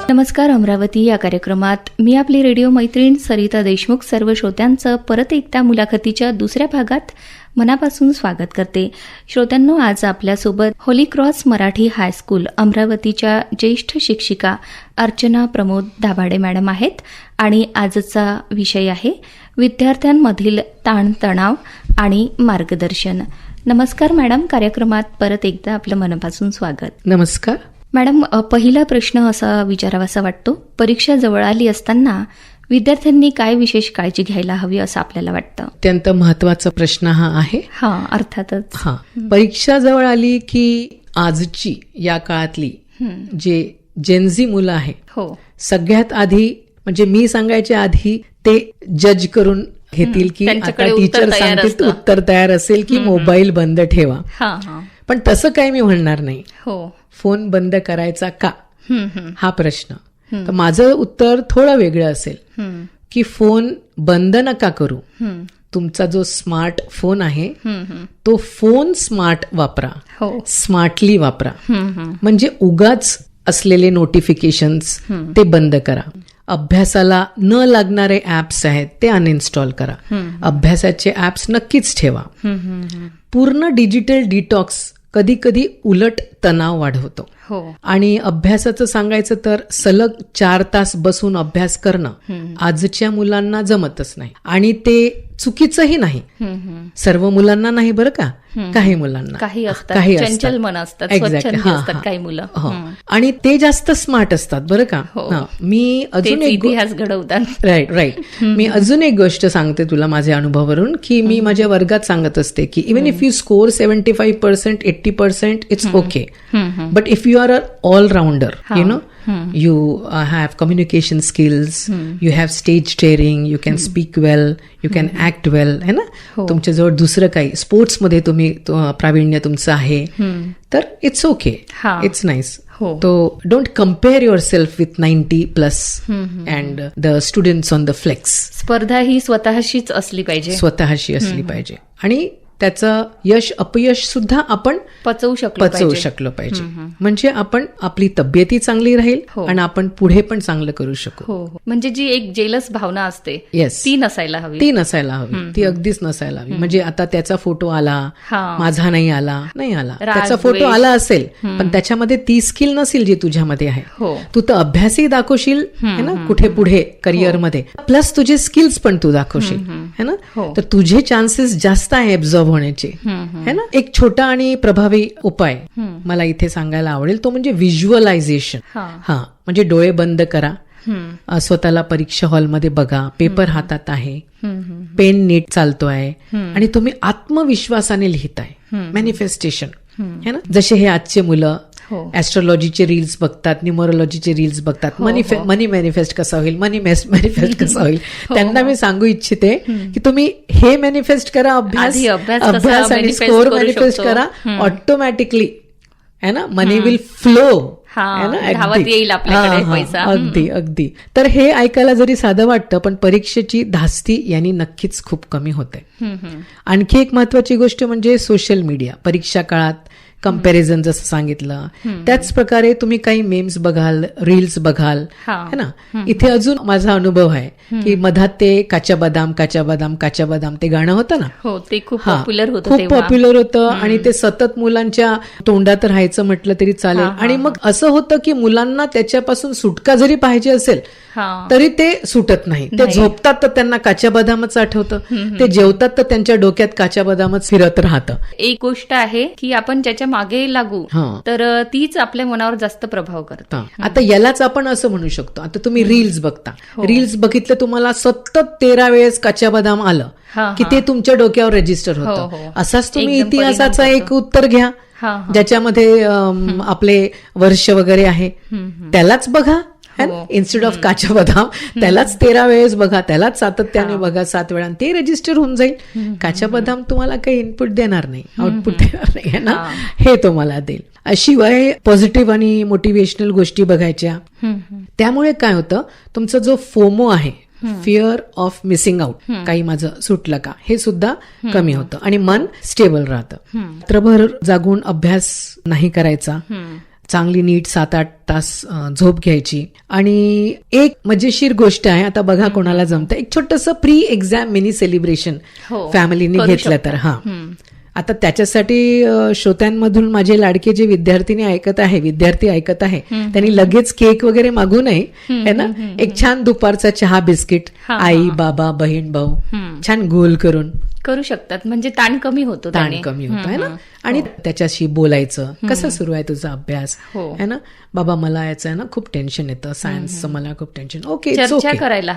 Speaker 2: नमस्कार अमरावती या कार्यक्रमात मी आपली रेडिओ मैत्रीण सरिता देशमुख सर्व श्रोत्यांचं परत एकदा मुलाखतीच्या दुसऱ्या भागात मनापासून स्वागत करते. श्रोत्यांनो, आज आपल्यासोबत होली क्रॉस मराठी हायस्कूल अमरावतीच्या ज्येष्ठ शिक्षिका अर्चना प्रमोद दाभाडे मॅडम आहेत आणि आजचा विषय आहे विद्यार्थ्यांमधील ताणतणाव आणि मार्गदर्शन. नमस्कार मॅडम, कार्यक्रमात परत एकदा आपलं मनापासून स्वागत.
Speaker 3: नमस्कार
Speaker 2: मॅडम, पहिला प्रश्न असा विचारावासा वाटतो, परीक्षा जवळ आली असताना विद्यार्थ्यांनी काय विशेष काळजी घ्यायला हवी असं आपल्याला वाटतं?
Speaker 3: अत्यंत महत्वाचा प्रश्न हा आहे.
Speaker 2: अर्थातच.
Speaker 3: परीक्षा जवळ आली की आजची या काळातली जे जेनझी मुलं आहे, सगळ्यात आधी म्हणजे मी सांगायच्या आधी ते जज करून घेतील की आता टीचर सांगतील उत्तर तयार असेल की मोबाईल बंद ठेवा. पण तसं काही मी म्हणणार नाही. फोन बंद करायचा का हा प्रश्न. तर माझं उत्तर थोडं वेगळं असेल की फोन बंद नका करू. तुमचा जो स्मार्ट फोन आहे तो फोन स्मार्ट वापरा, स्मार्टली वापरा. म्हणजे उगाच असलेले नोटिफिकेशन्स ते बंद करा. अभ्यासाला न लागणारे ऍप्स आहेत ते अनइन्स्टॉल करा. अभ्यासाचे ऍप्स नक्कीच ठेवा. पूर्ण डिजिटल डिटॉक्स कधी कधी उलट तणाव वाढवतो. आणि अभ्यासाचं सांगायचं तर सलग 4 तास बसून अभ्यास करणं आजच्या मुलांना जमतच नाही. आणि ते चुकीचंही नाही. सर्व मुलांना नाही बरं का, काही मुलांना, काही
Speaker 2: चंचल मन असतात, काही मुलं,
Speaker 3: आणि ते जास्त स्मार्ट असतात बरं का. मी अजून एक
Speaker 2: इतिहास घडवतात.
Speaker 3: राईट. मी अजून एक गोष्ट सांगते तुला माझ्या अनुभवावरून की मी माझ्या वर्गात सांगत असते की even if you score 75%, 80%, it's okay. But if you are an all-rounder, you have communication skills, you have stage daring, you can speak well, you can act well, है ना. तुमच्याजवळ दुसरं काही स्पोर्ट्समध्ये तुम्ही प्रावीण्य तुमचं आहे तर इट्स ओके, इट्स नाईस. तो don't compare yourself with 90+ and the students on the flex.
Speaker 2: स्पर्धा ही स्वतःशीच असली पाहिजे
Speaker 3: आणि त्याचं यश अपयश सुद्धा आपण पचवू शकलो पाहिजे. म्हणजे आपण आपली तब्येती चांगली राहील आणि आपण पुढे पण चांगलं करू शकू.
Speaker 2: म्हणजे जी एक जेलस भावना असते ती नसायला हवी.
Speaker 3: ती अगदीच नसायला हवी. म्हणजे आता त्याचा फोटो आला, माझा नाही आला, त्याचा फोटो आला असेल पण त्याच्यामध्ये ती स्किल नसेल जी तुझ्यामध्ये आहे. तू तर अभ्यासही दाखवशील है ना कुठे पुढे करिअरमध्ये, प्लस तुझे स्किल्स पण तू दाखवशील है ना. तर तुझे चान्सेस जास्त आहे ॲब्झॉर्ब होण्याचे है ना. एक छोटा आणि प्रभावी उपाय मला इथे सांगायला आवडेल, तो म्हणजे व्हिज्युअलायझेशन. म्हणजे डोळे बंद करा, स्वतःला परीक्षा हॉलमध्ये बघा, पेपर हातात आहे, पेन नीट चालतोय आणि तुम्ही आत्मविश्वासाने लिहिताय. मॅनिफेस्टेशन है ना. जसे हे आजचे मुलं ऍस्ट्रॉलॉजीचे रील्स बघतात, न्यूमरोलॉजीचे रील्स बघतात, मनी मॅनिफेस्ट कसा होईल, मॅनिफेस्ट कसा होईल. त्यांना मी सांगू इच्छिते की तुम्ही हे मॅनिफेस्ट करा, अभ्यास आणि स्कोर मॅनिफेस्ट करा, ऑटोमॅटिकली है ना मनी विल फ्लो. अगदी. तर हे ऐकायला जरी साधं वाटतं पण परीक्षेची धास्ती यांनी नक्कीच खूप कमी होते. आणखी एक महत्वाची गोष्ट म्हणजे सोशल मीडिया. परीक्षा काळात कंपॅरिझन जसं सांगितलं त्याच प्रकारे तुम्ही काही मेम्स बघाल, रील्स बघाल है ना. इथे अजून माझा अनुभव आहे की मधात ते काचा बदाम ते गाणं होतं ना,
Speaker 2: ते खूप
Speaker 3: पॉप्युलर होतं आणि ते सतत मुलांच्या तोंडात राहायचं म्हटलं तरी चालेल. आणि मग असं होतं की मुलांना त्याच्यापासून सुटका जरी पाहिजे असेल तरी ते सुटत नाही. ते झोपतात तर त्यांना काचा बदामच आठवतं, ते जेवतात तर त्यांच्या डोक्यात काचा बदामच फिरत राहतं.
Speaker 2: एक गोष्ट आहे की आपण ज्याच्या मागे लागू तर तीच आपल्या मनावर जास्त प्रभाव करते.
Speaker 3: आता यालाच आपण असं म्हणू शकतो, आता तुम्ही रील्स बघता, रील्स बघितलं तुम्हाला सतत 13 वेळेस काचा बदाम आलं की ते तुमच्या डोक्यावर रजिस्टर होतं. असाच तुम्ही इतिहासाचा एक उत्तर घ्या ज्याच्यामध्ये आपले वर्ष वगैरे आहे, त्यालाच बघा इन्स्टेड ऑफ काचा बदाम, त्यालाच 13 वेळेस बघा, त्यालाच सातत्याने बघा 7 वेळा, ते रजिस्टर होऊन जाईल. काचा बदाम तुम्हाला काही इनपुट देणार नाही, आउटपुट देणार नाही है ना, हे तुम्हाला देईल. शिवाय पॉझिटिव्ह आणि मोटिवेशनल गोष्टी बघायच्या. त्यामुळे काय होतं, तुमचा जो फोमो आहे, फिअर ऑफ मिसिंग आउट, काही माझं सुटलं का, हे सुद्धा कमी होतं आणि मन स्टेबल राहतं. रात्रभर जागून अभ्यास नाही करायचा, चांगली नीट 7-8 तास झोप घ्यायची. आणि एक मजेशीर गोष्ट आहे, आता बघा कोणाला जमतं, एक छोटंसं प्री एक्झाम मिनी सेलिब्रेशन फॅमिलीने घेतलं तर. आता त्याच्यासाठी श्रोत्यांमधून माझे लाडके जे विद्यार्थी ऐकत आहे त्यांनी लगेच केक वगैरे मागू नये, है ना. एक छान दुपारचा चहा बिस्किट आई बाबा बहीण भाऊ छान गोल करून
Speaker 2: करू शकतात, म्हणजे ताण कमी होतो
Speaker 3: है ना. आणि त्याच्याशी बोलायचं, कसं सुरू आहे तुझा अभ्यास, है ना. बाबा मला याचं आहे ना खूप टेन्शन येतं, सायन्सचं मला खूप टेन्शन. ओके,
Speaker 2: चर्चा करायला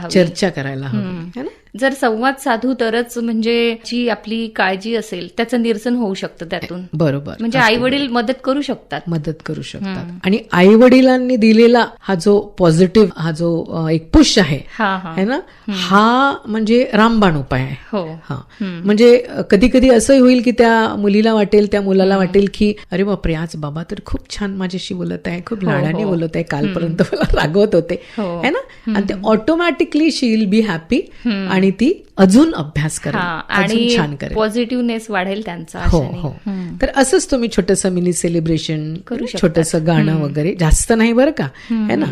Speaker 2: हवी,
Speaker 3: है ना.
Speaker 2: जर संवाद साधू तरच म्हणजे जी आपली काळजी असेल त्याचं निरसन होऊ शकतं त्यातून.
Speaker 3: बरोबर,
Speaker 2: म्हणजे आई वडील मदत करू शकतात. आणि
Speaker 3: आई वडिलांनी दिलेला हा जो पॉझिटिव्ह, हा जो एक पुश आहे, है ना, हा म्हणजे रामबाण उपाय आहे. म्हणजे कधी कधी असंही होईल की त्या मुलीला वाटेल, त्या मुलाला वाटेल की अरे बापरे, आज बाबा तर खूप छान माझ्याशी बोलत आहे, खूप लाडाने बोलत आहे, कालपर्यंत मला रागवत होते, है ना. आणि ते automatically she will be happy आणि ती अजून अभ्यास करेल, अजून छान करेल,
Speaker 2: पॉझिटिव्हनेस वाढेल त्यांचा.
Speaker 3: हो. तर असंच तुम्ही छोटंसं मिनी सेलिब्रेशन, छोटंसं गाणं वगैरे, जास्त नाही बरं का, है ना.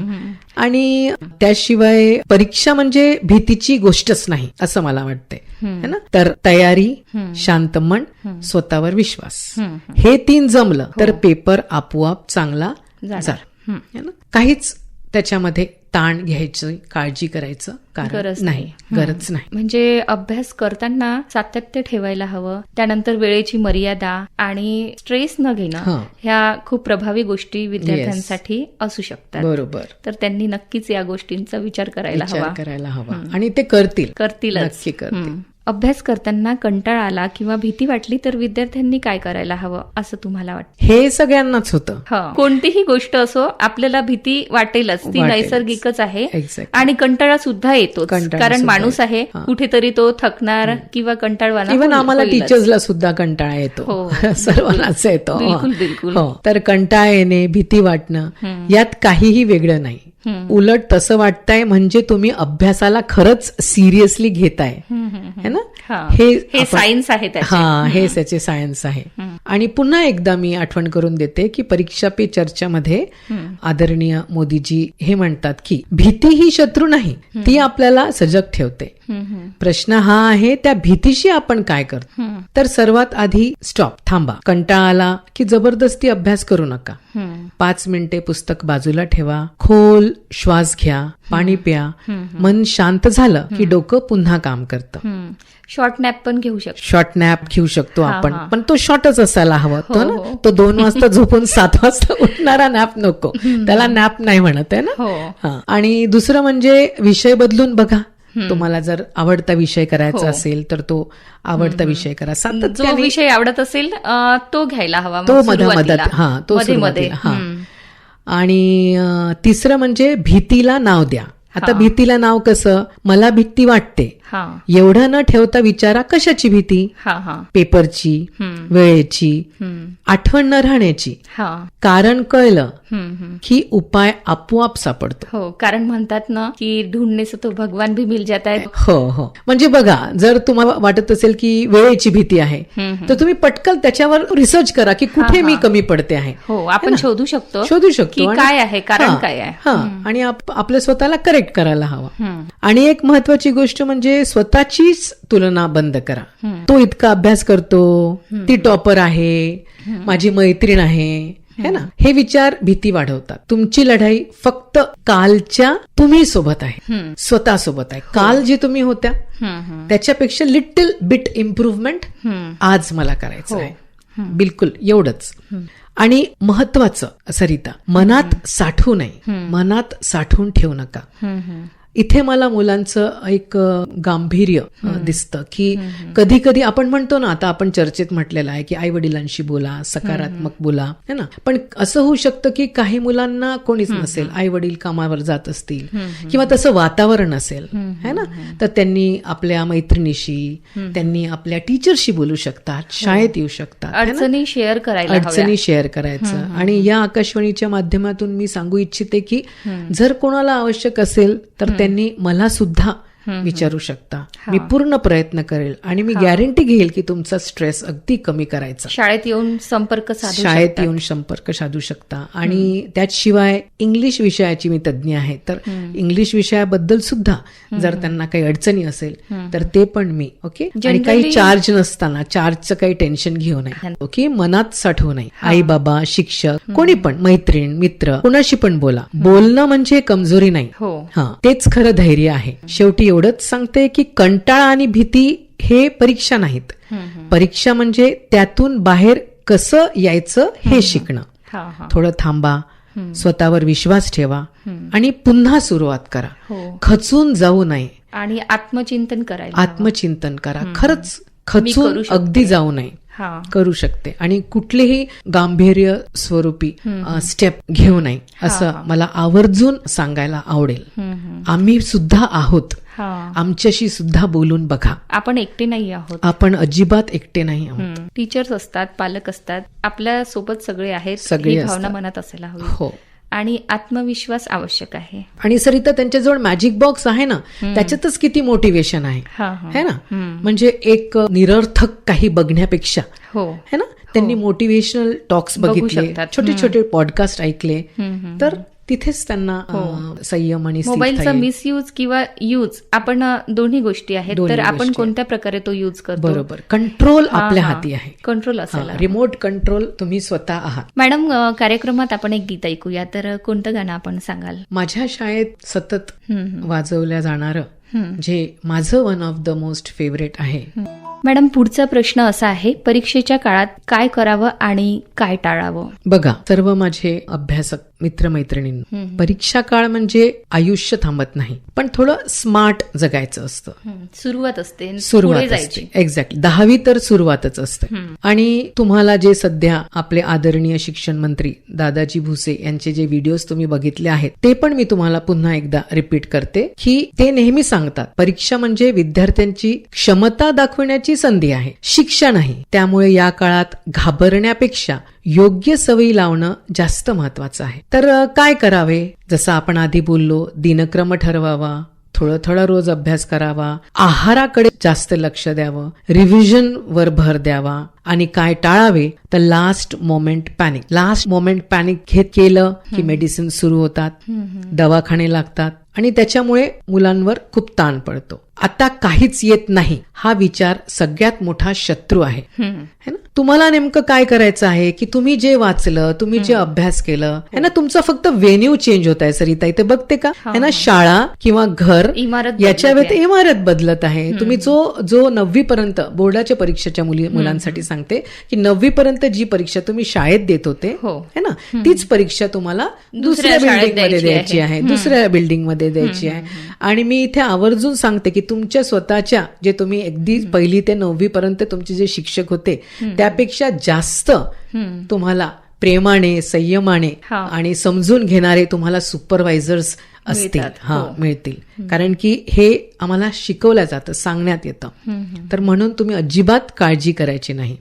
Speaker 3: आणि त्याशिवाय परीक्षा म्हणजे भीतीची गोष्टच नाही असं मला वाटतंय, है ना. तर तयारी, शांत मन, स्वतःवर विश्वास, हे 3 जमलं तर पेपर आपोआप चांगला जाईल. काहीच त्याच्यामध्ये ताण घ्यायचं, काळजी करायचं गरज नाही.
Speaker 2: म्हणजे अभ्यास करताना सातत्य ठेवायला हवं, त्यानंतर वेळेची मर्यादा आणि स्ट्रेस न घेणं, ह्या खूप प्रभावी गोष्टी विद्यार्थ्यांसाठी असू शकतात.
Speaker 3: बरोबर.
Speaker 2: तर त्यांनी नक्कीच या गोष्टींचा विचार करायला हवा
Speaker 3: आणि ते
Speaker 2: करतीलच. अभ्यास करताना कंटाळा आला किंवा भीती वाटली तर विद्यार्थ्यांनी काय करायला हवं असं तुम्हाला वाटतं?
Speaker 3: हे सगळ्यांनाच होतं.
Speaker 2: कोणतीही गोष्ट असो, आपल्याला भीती वाटेलच, ती नैसर्गिकच आहे. आणि कंटाळा सुद्धा येतो, कारण माणूस आहे, कुठेतरी तो थकणार किंवा कंटाळवाना.
Speaker 3: इव्हन आम्हाला टीचर्सला सुद्धा कंटाळा येतो, सर्वांनाच येतो.
Speaker 2: बिलकुल.
Speaker 3: तर कंटाळा येणे, भीती वाटणं यात काहीही वेगळं नाही. उलट तसं वाटतंय म्हणजे तुम्ही अभ्यासाला खरंच सिरियसली घेताय, है ना.
Speaker 2: हे सायन्स आहे,
Speaker 3: हे त्याचे सायन्स आहे. आणि पुन्हा एकदा मी आठवण करून देते की परीक्षा पे चर्चामध्ये आदरणीय मोदीजी हे म्हणतात की भीती ही शत्रू नाही, ती आपल्याला सजग ठेवते. प्रश्न हा आहे त्या भीतीशी आपण काय करतो. तर सर्वात आधी स्टॉप, थांबा. कंटाळा आला की जबरदस्ती अभ्यास करू नका. 5 मिनिटे पुस्तक बाजूला ठेवा, खोल श्वास घ्या, पाणी प्या, मन शांत झालं की डोकं पुन्हा काम करतं.
Speaker 2: शॉर्ट नॅप पण घेऊ शकतो
Speaker 3: आपण, पण तो शॉर्टच असायला हवा तो 2 वाजता झोपून 7 वाजता उठणारा नॅप नको, त्याला नॅप नाही म्हणत आहे ना. आणि दुसरं म्हणजे विषय बदलून बघा. तुम्हाला जर आवडता विषय करायचा असेल तर तो आवडता विषय करा.
Speaker 2: जो विषय आवडत असेल तो घ्यायला हवा,
Speaker 3: तो मध्ये. आणि तिसरं म्हणजे भीतीला नाव द्या. आता भीतीला नाव कसं, मला भीती वाटते एवढं न ठेवता विचारा कशाची भीती, पेपरची, वेळेची, आठवण न राहण्याची. कारण कळलं की उपाय आपोआप सापडतो.
Speaker 2: कारण म्हणतात ना की ढूंढने से तो भगवान भी मिल जाता है.
Speaker 3: हो. म्हणजे बघा, जर तुम्हाला वाटत असेल की वेळेची भीती आहे तर तुम्ही पटकन त्याच्यावर रिसर्च करा की कुठे मी कमी पडते आहे.
Speaker 2: आपण शोधू शकतो काय आहे, कारण काय आहे,
Speaker 3: आणि आपल्या स्वतःला करेक्ट करायला हवा. आणि एक महत्वाची गोष्ट म्हणजे स्वतःचीच तुलना बंद करा. तो इतका अभ्यास करतो, ती टॉपर आहे, माझी मैत्रीण आहे, है ना. हे विचार भीती वाढवतात. तुमची लढाई फक्त कालच्या तुम्ही सोबत आहे, स्वतः सोबत आहे. काल जे तुम्ही होत्या त्याच्यापेक्षा लिटिल बिट इम्प्रूव्हमेंट आज मला करायचं आहे. बिलकुल एवढंच. आणि महत्वाचं सरिता, मनात साठवू नये, मनात साठवून ठेवू नका. इथे मला मुलांचं एक गांभीर्य दिसतं की कधी कधी आपण म्हणतो ना, आता आपण चर्चेत म्हटलेलं आहे की आई वडिलांशी बोला, सकारात्मक बोला, है ना. पण असं होऊ शकतं की काही मुलांना कोणीच नसेल, आई वडील कामावर जात असतील किंवा तसं वातावरण असेल, है ना. तर त्यांनी आपल्या मैत्रिणीशी, त्यांनी आपल्या टीचरशी बोलू शकतात, शाळेत येऊ शकतात,
Speaker 2: अडचणी
Speaker 3: शेअर करायचं. आणि या आकाशवाणीच्या माध्यमातून मी सांगू इच्छिते की जर कोणाला आवश्यक असेल तर त्यांनी मला सुद्धा विचारू शकता. मी पूर्ण प्रयत्न करेल आणि मी गॅरंटी घेईल की तुमचा स्ट्रेस अगदी कमी करायचा.
Speaker 2: शाळेत येऊन संपर्क
Speaker 3: साधू शकता. आणि त्याशिवाय इंग्लिश विषयाची मी तज्ज्ञ आहे, तर इंग्लिश विषयाबद्दल सुद्धा जर त्यांना काही अडचणी असेल तर ते पण मी ओके. आणि काही चार्ज नसताना, चार्जचं काही टेन्शन घेऊ नये ओके, मनात साठवू नये. आई बाबा, शिक्षक, कोणी पण, मैत्रीण, मित्र, कोणाशी पण बोलणं म्हणजे कमजोरी नाही. तेच खरं धैर्य आहे. शेवटी एवढंच सांगते की कंटाळा आणि भीती हे परीक्षा नाहीत. परीक्षा म्हणजे त्यातून बाहेर कसं यायचं हे शिकणं. थोडं थांबा, स्वतःवर विश्वास ठेवा आणि पुन्हा सुरुवात करा. खचून जाऊ नये
Speaker 2: आणि आत्मचिंतन
Speaker 3: करा. खरंच खचून अगदी जाऊ नये. करू शकते आणि कुठलेही गांभीर्य स्वरूपी स्टेप घेऊ नये असं मला आवर्जून सांगायला आवडेल. आम्ही सुद्धा आहोत, आमच्याशी सुद्धा बोलून बघा.
Speaker 2: आपण एकटे नाही आहोत,
Speaker 3: आपण अजिबात एकटे नाही आहोत.
Speaker 2: टीचर्स असतात, पालक असतात, आपल्या सोबत सगळे आहेत,
Speaker 3: सगळी
Speaker 2: भावना मनात असायला हवी.
Speaker 3: हो,
Speaker 2: आणि आत्मविश्वास आवश्यक आहे.
Speaker 3: आणि सरिता, त्यांच्याजवळ मॅजिक बॉक्स आहे ना, त्याच्यातच किती मोटिवेशन आहे है ना. म्हणजे एक निरर्थक काही बघण्यापेक्षा है ना, त्यांनी मोटिवेशनल टॉक्स बघितले, छोटे छोटे पॉडकास्ट ऐकले, तर तिथेच त्यांना संयम आणि
Speaker 2: मोबाईलचा मिसयूज किंवा यूज, आपण दोन्ही गोष्टी आहेत, तर आपण कोणत्या प्रकारे तो यूज करतो.
Speaker 3: बरोबर, कंट्रोल आपल्या हाती आहे.
Speaker 2: कंट्रोल असायला,
Speaker 3: रिमोट कंट्रोल तुम्ही स्वतः आहात.
Speaker 2: मॅडम, कार्यक्रमात आपण एक गीत ऐकूया, तर कोणतं गाणं आपण सांगाल?
Speaker 3: माझ्या शाळेत सतत वाजवल्या जाणारं, जे माझं one of the most favourite आहे.
Speaker 2: मॅडम, पुढचा प्रश्न असा आहे, परीक्षेच्या काळात काय करावं आणि काय टाळावं?
Speaker 3: बघा, सर्व माझे अभ्यासक मित्रमैत्रिणींना, परीक्षा काळ म्हणजे आयुष्य थांबत नाही, पण थोडं स्मार्ट जगायचं असतं.
Speaker 2: सुरुवात असते.
Speaker 3: एक्झॅक्टली, 10वी तर सुरुवातच असते. आणि तुम्हाला जे सध्या आपले आदरणीय शिक्षण मंत्री दादाजी भुसे यांचे जे व्हिडिओज तुम्ही बघितले आहेत, ते पण मी तुम्हाला पुन्हा एकदा रिपीट करते की ते नेहमी सांगतात, परीक्षा म्हणजे विद्यार्थ्यांची क्षमता दाखवण्याची संधी आहे, शिक्षा नाही. त्यामुळे या काळात घाबरण्यापेक्षा योग्य सवयी लावणं जास्त महत्वाचं आहे. तर काय करावे? जसं आपण आधी बोललो, दिनक्रम ठरवावा, थोडा रोज अभ्यास करावा, आहाराकडे जास्त लक्ष द्यावं, रिव्हिजन वर भर द्यावा. आणि काय टाळावे? तर लास्ट मोमेंट पॅनिक केलं की मेडिसिन सुरू होतात, दवाखाने लागतात आणि त्याच्यामुळे मुलांवर खूप ताण पडतो. आता काहीच येत नाही हा विचार सगळ्यात मोठा शत्रू आहे है ना. तुम्हाला नेमकं काय करायचं आहे की तुम्ही जे वाचलं, तुम्ही जे अभ्यास केलं है ना, तुमचा फक्त व्हेन्यू चेंज होत आहे. सरिता, इथे बघते का है ना, शाळा किंवा घर याच्या इमारत बदलत आहे. तुम्ही जो 9वी पर्यंत बोर्डाच्या परीक्षेच्या मुलांसाठी सांगते की 9वी पर्यंत जी परीक्षा तुम्ही शाळेत देत होते है ना, तीच परीक्षा तुम्हाला दुसऱ्या बिल्डिंगमध्ये द्यायची आहे, दुसऱ्या बिल्डिंगमध्ये द्यायची आहे. आणि मी इथे आवर्जून सांगते की तुमच्या स्वतःच्या जे तुम्ही अगदी 1ली ते 9वी पर्यंत तुमचे जे शिक्षक होते त्यापेक्षा जास्त तुम्हाला प्रेमाने, संयमाने आणि समजून घेणारे तुम्हाला सुपरवायझर्स असतील, मिळतील. कारण की हे आम्हाला शिकवलं जातं, सांगण्यात येतं. तर म्हणून तुम्ही अजिबात काळजी करायची नाही.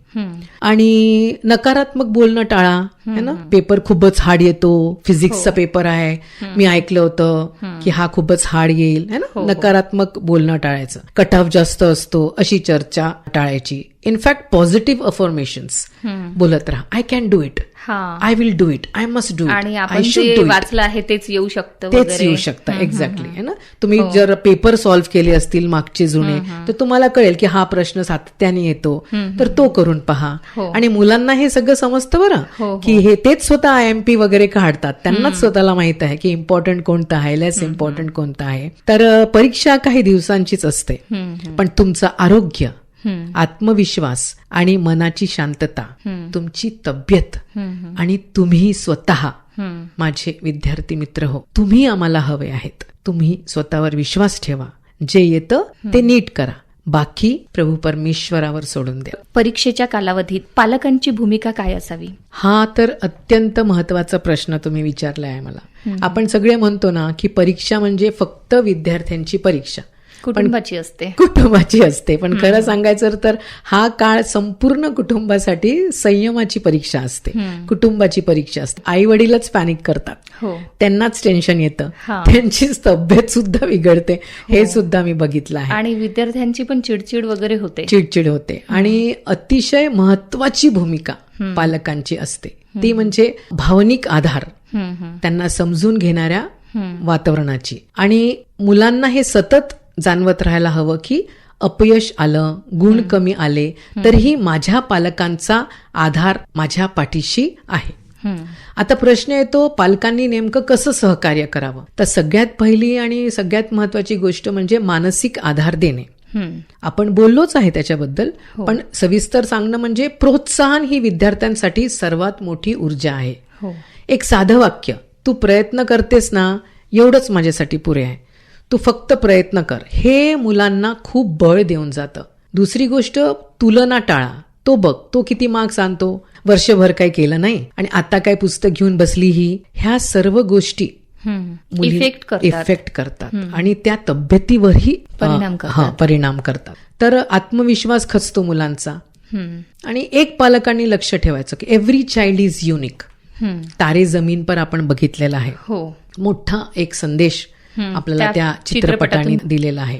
Speaker 3: आणि नकारात्मक बोलणं टाळा है ना. पेपर खूपच हार्ड येतो, फिजिक्सचा पेपर आहे, मी ऐकलं होतं की हा खूपच हार्ड येईल है ना. नकारात्मक बोलणं टाळायचं. कट ऑफ जास्त असतो अशी चर्चा टाळायची. इनफॅक्ट पॉझिटिव्ह अफर्मेशन्स बोलत राहा. I can do it, I will do it, I must do it,
Speaker 2: आणि आपण जे वाचलं आहे तेच येऊ शकतं.
Speaker 3: एक्झॅक्टली है ना. तुम्ही जर पेपर सॉल्व्ह केले असतील मागचे जुने, तर तुम्हाला कळेल की हा प्रश्न सातत्याने येतो, तर तो करून पहा. आणि मुलांना हे सगळं समजतं बरं की हे तेच स्वतः IMP वगैरे काढतात, त्यांनाच स्वतःला माहित आहे की इम्पॉर्टंट कोणतं आहे, लेस इम्पॉर्टंट कोणतं आहे. तर परीक्षा काही दिवसांचीच असते, पण तुमचं आरोग्य, आत्मविश्वास आणि मनाची शांतता, तुमची तब्येत आणि तुम्ही स्वतः, माझे विद्यार्थी मित्र हो, तुम्ही आम्हाला हवे आहेत. तुम्ही स्वतःवर विश्वास ठेवा, जे येतं ते नीट करा, बाकी प्रभू परमेश्वरावर सोडून द्या.
Speaker 2: परीक्षेच्या कालावधीत पालकांची भूमिका काय असावी?
Speaker 3: हा तर अत्यंत महत्वाचा प्रश्न तुम्ही विचारलाय मला. आपण सगळे म्हणतो ना की परीक्षा म्हणजे फक्त विद्यार्थ्यांची परीक्षा,
Speaker 2: कुटुंबाची असते.
Speaker 3: कुटुंबाची असते. पण खरं सांगायचं तर हा काळ संपूर्ण कुटुंबासाठी संयमाची परीक्षा असते, कुटुंबाची परीक्षा असते. आई वडीलच पॅनिक करतात, त्यांनाच टेन्शन येतं, त्यांचीच तब्येत सुद्धा बिघडते, हे सुद्धा मी बघितलं आहे.
Speaker 2: आणि विद्यार्थ्यांची पण चिडचिड वगैरे होते,
Speaker 3: चिडचिड होते. आणि अतिशय महत्वाची भूमिका पालकांची असते, ती म्हणजे भावनिक आधार, त्यांना समजून घेणाऱ्या वातावरणाची. आणि मुलांना हे सतत जाणवत राहायला हवं की अपयश आलं, गुण कमी आले, तरीही माझ्या पालकांचा आधार माझ्या पाठीशी आहे. आता प्रश्न येतो, पालकांनी नेमकं कसं सहकार्य करावं? तर सगळ्यात पहिली आणि सगळ्यात महत्वाची गोष्ट म्हणजे मानसिक आधार देणे. आपण बोललोच आहे त्याच्याबद्दल, पण सविस्तर सांगणं म्हणजे प्रोत्साहन ही विद्यार्थ्यांसाठी सर्वात मोठी ऊर्जा आहे. एक साधं वाक्य, तू प्रयत्न करतेस ना, एवढंच माझ्यासाठी पुरे आहे, तू फक्त प्रयत्न कर, हे मुलांना खूप बळ देऊन जातं. दुसरी गोष्ट, तुलना टाळा. तो बघ, तो किती मार्क्स आणतो, वर्षभर काही केलं नाही आणि आता काय पुस्तक घेऊन बसली ही, ह्या सर्व गोष्टी इफेक्ट करतात आणि त्या तब्येतीवरही परिणाम करतात. तर आत्मविश्वास खचतो मुलांचा. आणि एक पालकांनी लक्ष ठेवायचं की एव्हरी चाइल्ड इज युनिक. तारे जमीन पर आपण बघितलेला आहे, मोठा एक संदेश आपल्याला त्या चित्रपटाने दिलेला आहे.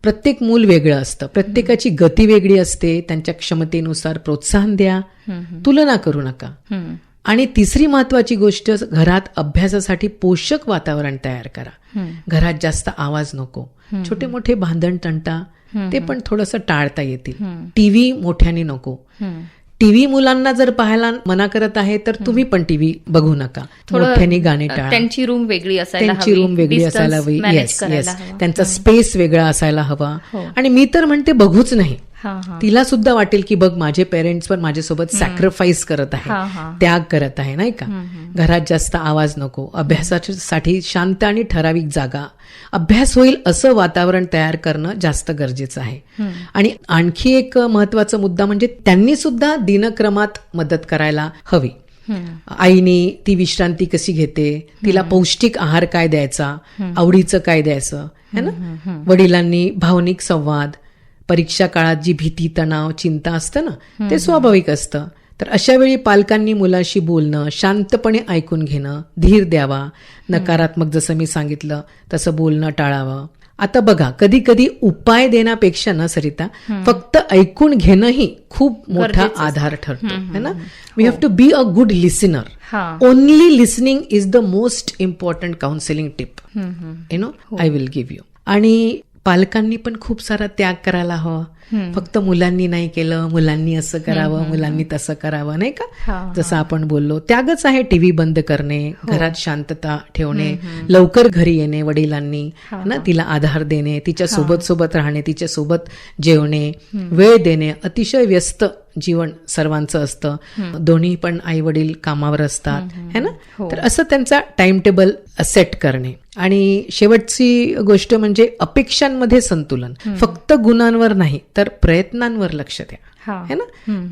Speaker 3: प्रत्येक मूल वेगळं असतं, प्रत्येकाची गती वेगळी असते, त्यांच्या क्षमतेनुसार प्रोत्साहन द्या, तुलना करू नका. आणि तिसरी महत्वाची गोष्ट, घरात अभ्यासासाठी पोषक वातावरण तयार करा. घरात जास्त आवाज नको, छोटे मोठे भांडण तंटा ते पण थोडंसं टाळता येतील. टीव्ही मोठ्याने नको. टीव्ही मुलांना जर पाहायला मना करत आहे तर तुम्ही पण टीव्ही बघू नका, मोठ्याने गाणे टाळा.
Speaker 2: त्यांची रूम वेगळी असायला हवी,
Speaker 3: येस, त्यांचा स्पेस वेगळा असायला हवा. आणि मी तर म्हणते बघूच नाही, तिला सुद्धा वाटेल की बघ माझे पेरेंट्स पण माझ्यासोबत सॅक्रिफाईस करत आहे, त्याग करत आहे, नाही का. घरात जास्त आवाज नको, अभ्यासासाठी शांत आणि ठराविक जागा, अभ्यास होईल असं वातावरण तयार करणं जास्त गरजेचं आहे. आणि आणखी एक महत्वाचा मुद्दा म्हणजे त्यांनी सुद्धा दिनक्रमात मदत करायला हवी. आईने ती विश्रांती कशी घेते, तिला पौष्टिक आहार काय द्यायचा, आवडीचं काय द्यायचं, है ना. वडिलांनी भावनिक संवाद, परीक्षा काळात जी भीती, तणाव, चिंता असतं ना, ते स्वाभाविक असतं. तर अशा वेळी पालकांनी मुलाशी बोलणं, शांतपणे ऐकून घेणं, धीर द्यावा. नकारात्मक जसं मी सांगितलं तसं बोलणं टाळावं. आता बघा, कधी कधी उपाय देण्यापेक्षा ना सरिता, फक्त ऐकून घेणंही खूप मोठा आधार ठरतो, है ना. We have to be a good listener. Only listening is the most important counselling tip, you know, I will give you. आणि पालकांनी पण खूप सारा त्याग करायला हवा. फक्त मुलांनी नाही केलं, मुलांनी असं करावं, मुलांनी तसं करावं, नाही का. जसं आपण बोललो, त्यागच आहे टीव्ही बंद करणे, घरात शांतता ठेवणे, लवकर घरी येणे वडिलांनी, ना, तिला आधार देणे, तिच्या सोबत राहणे, तिच्या सोबत जेवणे, वेळ देणे. अतिशय व्यस्त जीवन सर्वांचं असतं, दोन्ही पण आई वडील कामावर असतात, है ना. तर असं त्यांचा टाइम टेबल सेट करणे. आणि शेवटची गोष्ट म्हणजे अपेक्षांमध्ये संतुलन. फक्त गुणांवर नाही तर प्रयत्नांवर लक्ष द्या, है ना.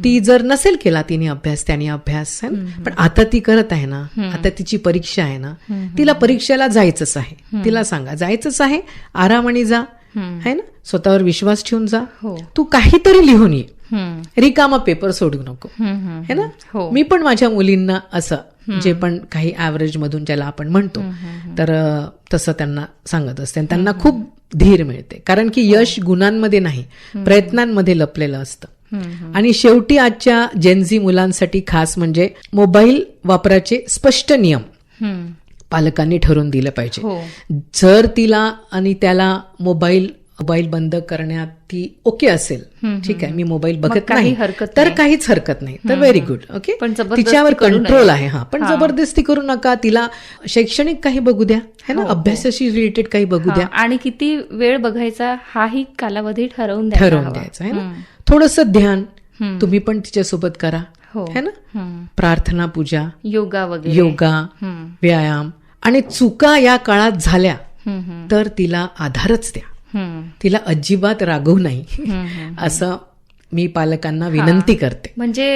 Speaker 3: ती जर नसेल केला तिने अभ्यास, त्याने अभ्यास, है ना, पण आता ती करत आहे ना, आता तिची परीक्षा आहे ना, तिला परीक्षेला जायचंच आहे, तिला सांगा जायचंच आहे, आरामाने जा, है ना, स्वतःवर विश्वास ठेवून जा. तू काहीतरी लिहून ये, रिकामा पेपर सोडू नको, है ना. मी पण माझ्या मुलींना असं जे पण काही ऍव्हरेज मधून ज्याला आपण म्हणतो, तर तसं त्यांना सांगत असते. त्यांना खूप धीर मिळते, कारण की यश गुणांमध्ये नाही, प्रयत्नांमध्ये लपलेलं असतं. आणि शेवटी आजच्या जेनझी मुलांसाठी खास म्हणजे मोबाईल वापराचे स्पष्ट नियम पालकांनी ठरवून दिलं पाहिजे. जर तिला आणि त्याला मोबाईल बंद करण्यात ती ओके असेल, ठीक आहे, मी मोबाईल बघत नाही तर काहीच हरकत नाही, तर व्हेरी गुड, ओके. तिच्यावर कंट्रोल आहे, पण जबरदस्ती करू नका. तिला शैक्षणिक काही बघू द्या, है ना, अभ्यासाशी रिलेटेड काही बघू द्या.
Speaker 2: आणि किती वेळ बघायचा हाही कालावधी ठरवून द्यायचा आहे ना.
Speaker 3: थोडंसं ध्यान तुम्ही पण तिच्यासोबत करा, है ना. प्रार्थना, पूजा, योगा, व्यायाम. आणि चुका या काळात झाल्या तर तिला आधारच द्या, तिला अजिबात रागवू नाही, असं मी पालकांना विनंती करते.
Speaker 2: म्हणजे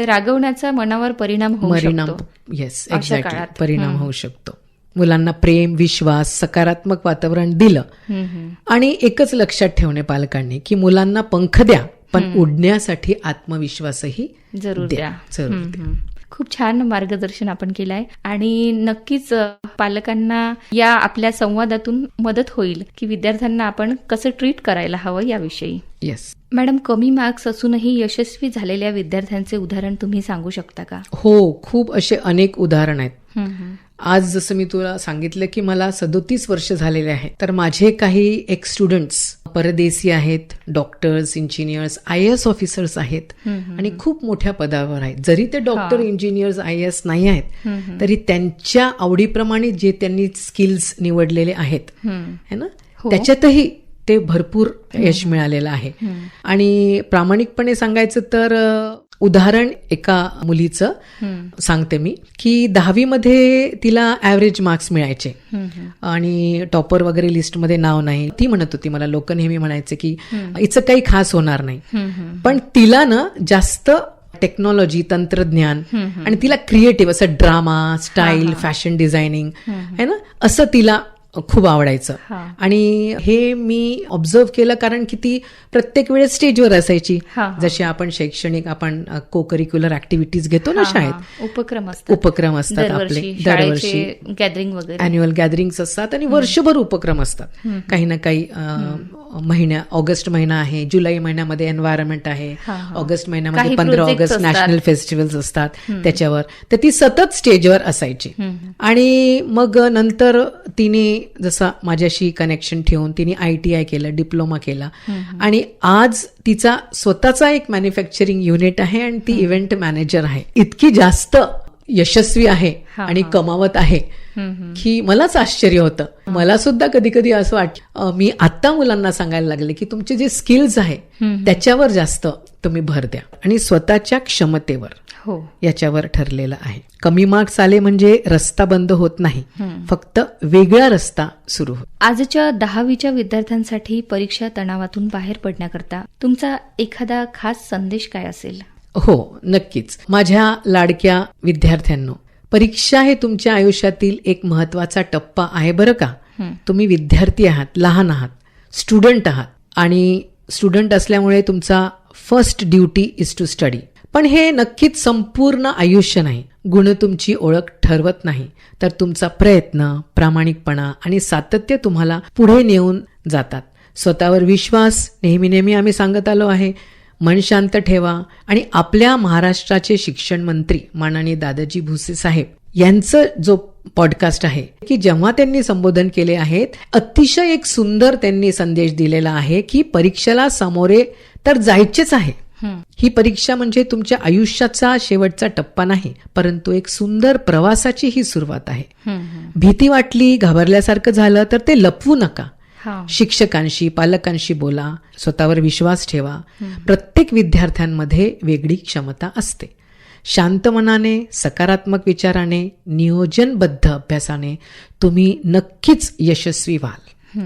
Speaker 2: रागवण्याचा मनावर परिणाम होऊ शकतो.
Speaker 3: येस, एक्झॅक्टली, परिणाम होऊ शकतो. मुलांना प्रेम, विश्वास, सकारात्मक वातावरण दिलं आणि एकच लक्षात ठेवणे पालकांनी की मुलांना पंख द्या पण उडण्यासाठी आत्मविश्वासही
Speaker 2: जरूर द्या.
Speaker 3: जरूर द्या.
Speaker 2: खूप छान मार्गदर्शन आपण केलं आहे आणि नक्कीच पालकांना या आपल्या संवादातून मदत होईल की विद्यार्थ्यांना आपण कसं ट्रीट करायला हवं याविषयी.
Speaker 3: येस
Speaker 2: मॅडम, कमी मार्क्स असूनही यशस्वी झालेल्या विद्यार्थ्यांचे उदाहरण तुम्ही सांगू शकता का?
Speaker 3: हो, खूप असे अनेक उदाहरण आहेत. आज जसं मी तुला सांगितलं की मला 37 वर्ष झालेले आहेत, तर माझे काही एक्स स्टुडंट्स परदेशी आहेत, डॉक्टर्स, इंजिनियर्स, IAS ऑफिसर्स आहेत आणि खूप मोठ्या पदावर आहेत. जरी ते डॉक्टर, इंजिनियर्स, IAS नाही आहेत तरी त्यांच्या आवडीप्रमाणे जे त्यांनी स्किल्स निवडलेले आहेत है ना, त्याच्यातही ते भरपूर यश मिळालेलं आहे. आणि प्रामाणिकपणे सांगायचं तर उदाहरण एका मुलीचं सांगते मी की 10वी मध्ये तिला ॲव्हरेज मार्क्स मिळायचे आणि टॉपर वगैरे लिस्टमध्ये नाव नाही. ती म्हणत होती, मला लोक नेहमी म्हणायचे की हिचं काही खास होणार नाही, पण तिला ना जास्त टेक्नॉलॉजी, तंत्रज्ञान आणि तिला क्रिएटिव्ह असं ड्रामा, स्टाईल, फॅशन डिझायनिंग है ना, असं तिला खूप आवडायचं. आणि हे मी ऑब्झर्व केलं कारण की ती प्रत्येक वेळेस स्टेजवर असायची. जशी आपण शैक्षणिक आपण को करिक्युलर ऍक्टिव्हिटीज घेतो ना शाळेत, उपक्रम असतात आपले दरवर्षी,
Speaker 2: गॅदरिंग वगैरे,
Speaker 3: अॅन्युअल गॅदरिंग्स असतात आणि वर्षभर उपक्रम असतात. काही ना काही ऑगस्ट महिना आहे, जुलै महिन्यामध्ये एन्व्हायरमेंट आहे, ऑगस्ट महिन्यामध्ये 15 ऑगस्ट नॅशनल फेस्टिवल्स असतात त्याच्यावर. तर ती सतत स्टेजवर असायची. आणि मग नंतर तिने जसा माझ्याशी कनेक्शन ठेवून तिने ITI केलं, डिप्लोमा केला आणि आज तिचा स्वतःचा एक मॅन्युफॅक्चरिंग युनिट आहे आणि ती इव्हेंट मॅनेजर आहे. इतकी जास्त यशस्वी आहे आणि कमावत आहे की मलाच आश्चर्य होतं. मला सुद्धा कधी कधी असं वाटतं, मी आता मुलांना सांगायला लागले की तुमचे जे स्किल्स आहे त्याच्यावर जास्त तुम्ही भर द्या आणि स्वतःच्या क्षमतेवर, याच्यावर ठरलेलं आहे. कमी मार्क्स आले म्हणजे रस्ता बंद होत नाही, फक्त वेगळा रस्ता सुरू होतो.
Speaker 2: आजच्या 10वीच्या विद्यार्थ्यांसाठी परीक्षा तणावातून बाहेर पडण्याकरता तुमचा एखादा खास संदेश काय असेल?
Speaker 3: हो, नक्कीच. माझ्या लाडक्या विद्यार्थ्यांनो, परीक्षा हे तुमच्या आयुष्यातील एक महत्वाचा टप्पा आहे बरं का. तुम्ही विद्यार्थी आहात, लहान आहात, स्टुडंट आहात आणि स्टुडंट असल्यामुळे तुमचा first duty is to study. पण हे नक्कीच संपूर्ण आयुष्य नाही. गुण तुमची ओळख ठरवत नाही, तर तुमचा प्रयत्न, प्रामाणिकपणा आणि सातत्य तुम्हाला पुढे नेऊन जातात. स्वतःवर विश्वास, नेहमी आम्ही सांगत आलो आहे, मन शांत ठेवा आणि आपल्या महाराष्ट्राचे शिक्षण मंत्री माननीय दादाजी भुसे साहेब यांचं जो पॉडकास्ट आहे की जेव्हा त्यांनी संबोधन केले आहेत, अतिशय एक सुंदर त्यांनी संदेश दिलेला आहे की परीक्षेला सामोरे तर जायचेच आहे. ही परीक्षा म्हणजे तुमच्या आयुष्याचा शेवटचा टप्पा नाही, परंतु एक सुंदर प्रवासाची ही सुरुवात आहे. भीती वाटली, घाबरल्यासारखं झालं तर ते लपवू नका. शिक्षकांशी, पालकांशी बोला, स्वतःवर विश्वास ठेवा. प्रत्येक विद्यार्थ्यांमध्ये वेगळी क्षमता असते. शांत मनाने, सकारात्मक विचाराने, नियोजनबद्ध अभ्यासाने तुम्ही नक्कीच यशस्वी व्हाल.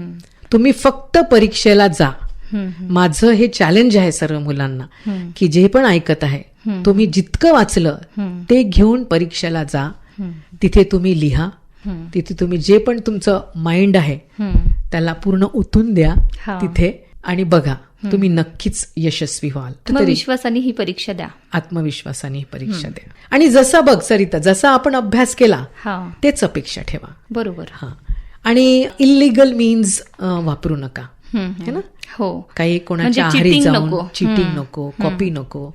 Speaker 3: तुम्ही फक्त परीक्षेला जा. माझं हे चॅलेंज आहे सर्व मुलांना की जे पण ऐकत आहे, तुम्ही जितकं वाचलं ते घेऊन परीक्षेला जा. तिथे तुम्ही लिहा, तिथे तुम्ही जे पण तुमचं माइंड आहे त्याला पूर्ण ओतून द्या तिथे आणि बघा, तुम्ही नक्कीच यशस्वी व्हाल.
Speaker 2: आत्मविश्वासाने ही परीक्षा द्या,
Speaker 3: आत्मविश्वासाने ही परीक्षा द्या. आणि जसा बघ सरिता, जसा आपण अभ्यास केला तेच अपेक्षा ठेवा.
Speaker 2: बरोबर.
Speaker 3: आणि इलिगल मीन्स वापरू नका, है ना. काही कोणाच्या आहारी जाऊन चिटिंग नको, कॉपी नको,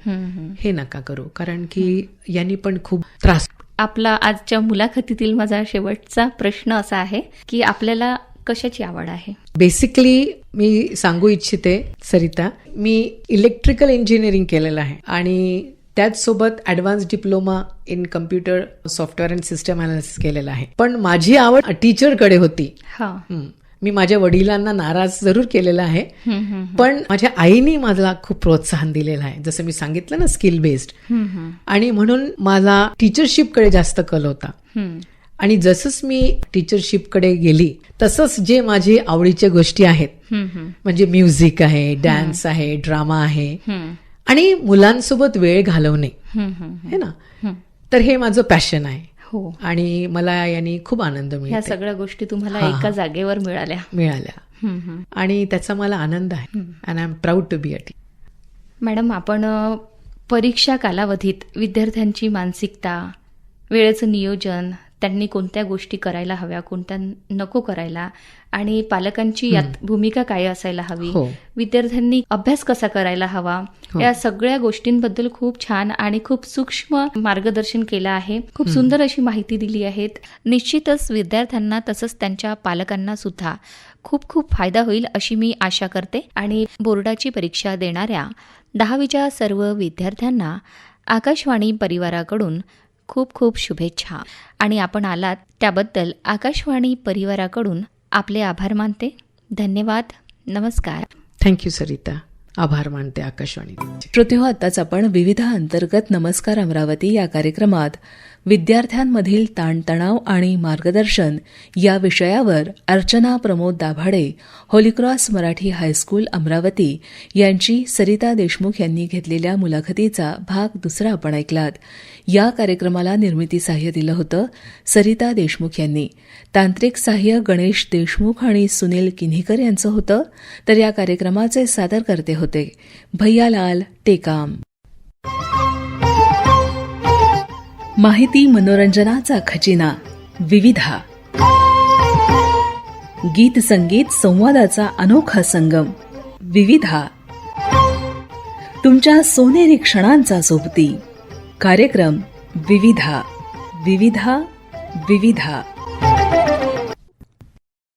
Speaker 3: हे नका करू, कारण की यांनी पण खूप त्रास.
Speaker 2: आपला आजच्या मुलाखतीतील माझा शेवटचा प्रश्न असा आहे की आपल्याला कशाची आवड आहे?
Speaker 3: बेसिकली मी सांगू इच्छिते सरिता, मी इलेक्ट्रिकल इंजिनिअरिंग केलेलं आहे आणि त्याचसोबत advance diploma in computer software and system analysis केलेलं आहे. पण माझी आवड टीचरकडे होती. मी माझ्या वडिलांना नाराज जरूर केलेला आहे, पण माझ्या आईने मला खूप प्रोत्साहन दिलेलं आहे, जसं मी सांगितलं ना, स्किल बेस्ड. आणि म्हणून मला टीचरशिपकडे जास्त कल होता. आणि जसंच मी टीचरशिपकडे गेली तसंच जे माझे आवडीच्या गोष्टी आहेत, म्हणजे म्युझिक आहे, डान्स आहे, ड्रामा आहे आणि मुलांसोबत वेळ घालवणे, है ना, तर हे माझं पॅशन आहे.
Speaker 2: हो,
Speaker 3: आणि मला याने खूप आनंद
Speaker 2: ह्या
Speaker 3: मिळतो
Speaker 2: सगळ्या गोष्टी तुम्हाला
Speaker 3: हा,
Speaker 2: एका
Speaker 3: हा.
Speaker 2: जागेवर मिळाल्या.
Speaker 3: मिळाल्या आणि त्याचा मला आनंद आहे and I am proud to be a teacher.
Speaker 2: Madam, आपण परीक्षा कालावधीत विद्यार्थ्यांची मानसिकता, वेळेचं नियोजन, त्यांनी कोणत्या गोष्टी करायला हव्या, कोणत्या नको करायला, आणि पालकांची यात भूमिका काय असायला हवी,
Speaker 3: हो.
Speaker 2: विद्यार्थ्यांनी अभ्यास कसा करायला हवा,
Speaker 3: हो.
Speaker 2: या सगळ्या गोष्टींबद्दल खूप छान आणि खूप सूक्ष्म मार्गदर्शन केलं आहे. खूप सुंदर अशी माहिती दिली आहेत. निश्चितच विद्यार्थ्यांना तसंच त्यांच्या पालकांना सुद्धा खूप खूप फायदा होईल अशी मी आशा करते. आणि बोर्डाची परीक्षा देणाऱ्या 10वीच्या सर्व विद्यार्थ्यांना आकाशवाणी परिवाराकडून खूप खूप शुभेच्छा. आणि आपण आलात त्याबद्दल आकाशवाणी परिवाराकडून आपले आभार मानते. धन्यवाद. नमस्कार.
Speaker 3: थँक्यू सरिता. आभार मानते आकाशवाणी.
Speaker 1: श्रोतेहो, आताच आपण विविधा अंतर्गत नमस्कार अमरावती या कार्यक्रमात विद्यार्थ्यांमधील ताणतणाव आणि मार्गदर्शन या विषयावर अर्चना प्रमोद दाभाडे, होलीक्रॉस मराठी हायस्कूल अमरावती यांची सरिता देशमुख यांनी घेतलेल्या मुलाखतीचा भाग 2 आपण ऐकलात. या कार्यक्रमाला निर्मिती सहाय्य दिलं होतं सरिता देशमुख यांनी. तांत्रिक सहाय्य गणेश देशमुख आणि सुनील किन्हीकर यांचं होतं. तर या कार्यक्रमाचे सादरकर्ते होते भैयालाल टेकाम. माहिती मनोरंजनाचा खजिना विविधा. गीत संगीत संवादाचा अनोखा संगम विविधा. तुमच्या सोनेरी क्षणांचा सोबती कार्यक्रम विविधा. विविधा विविधा.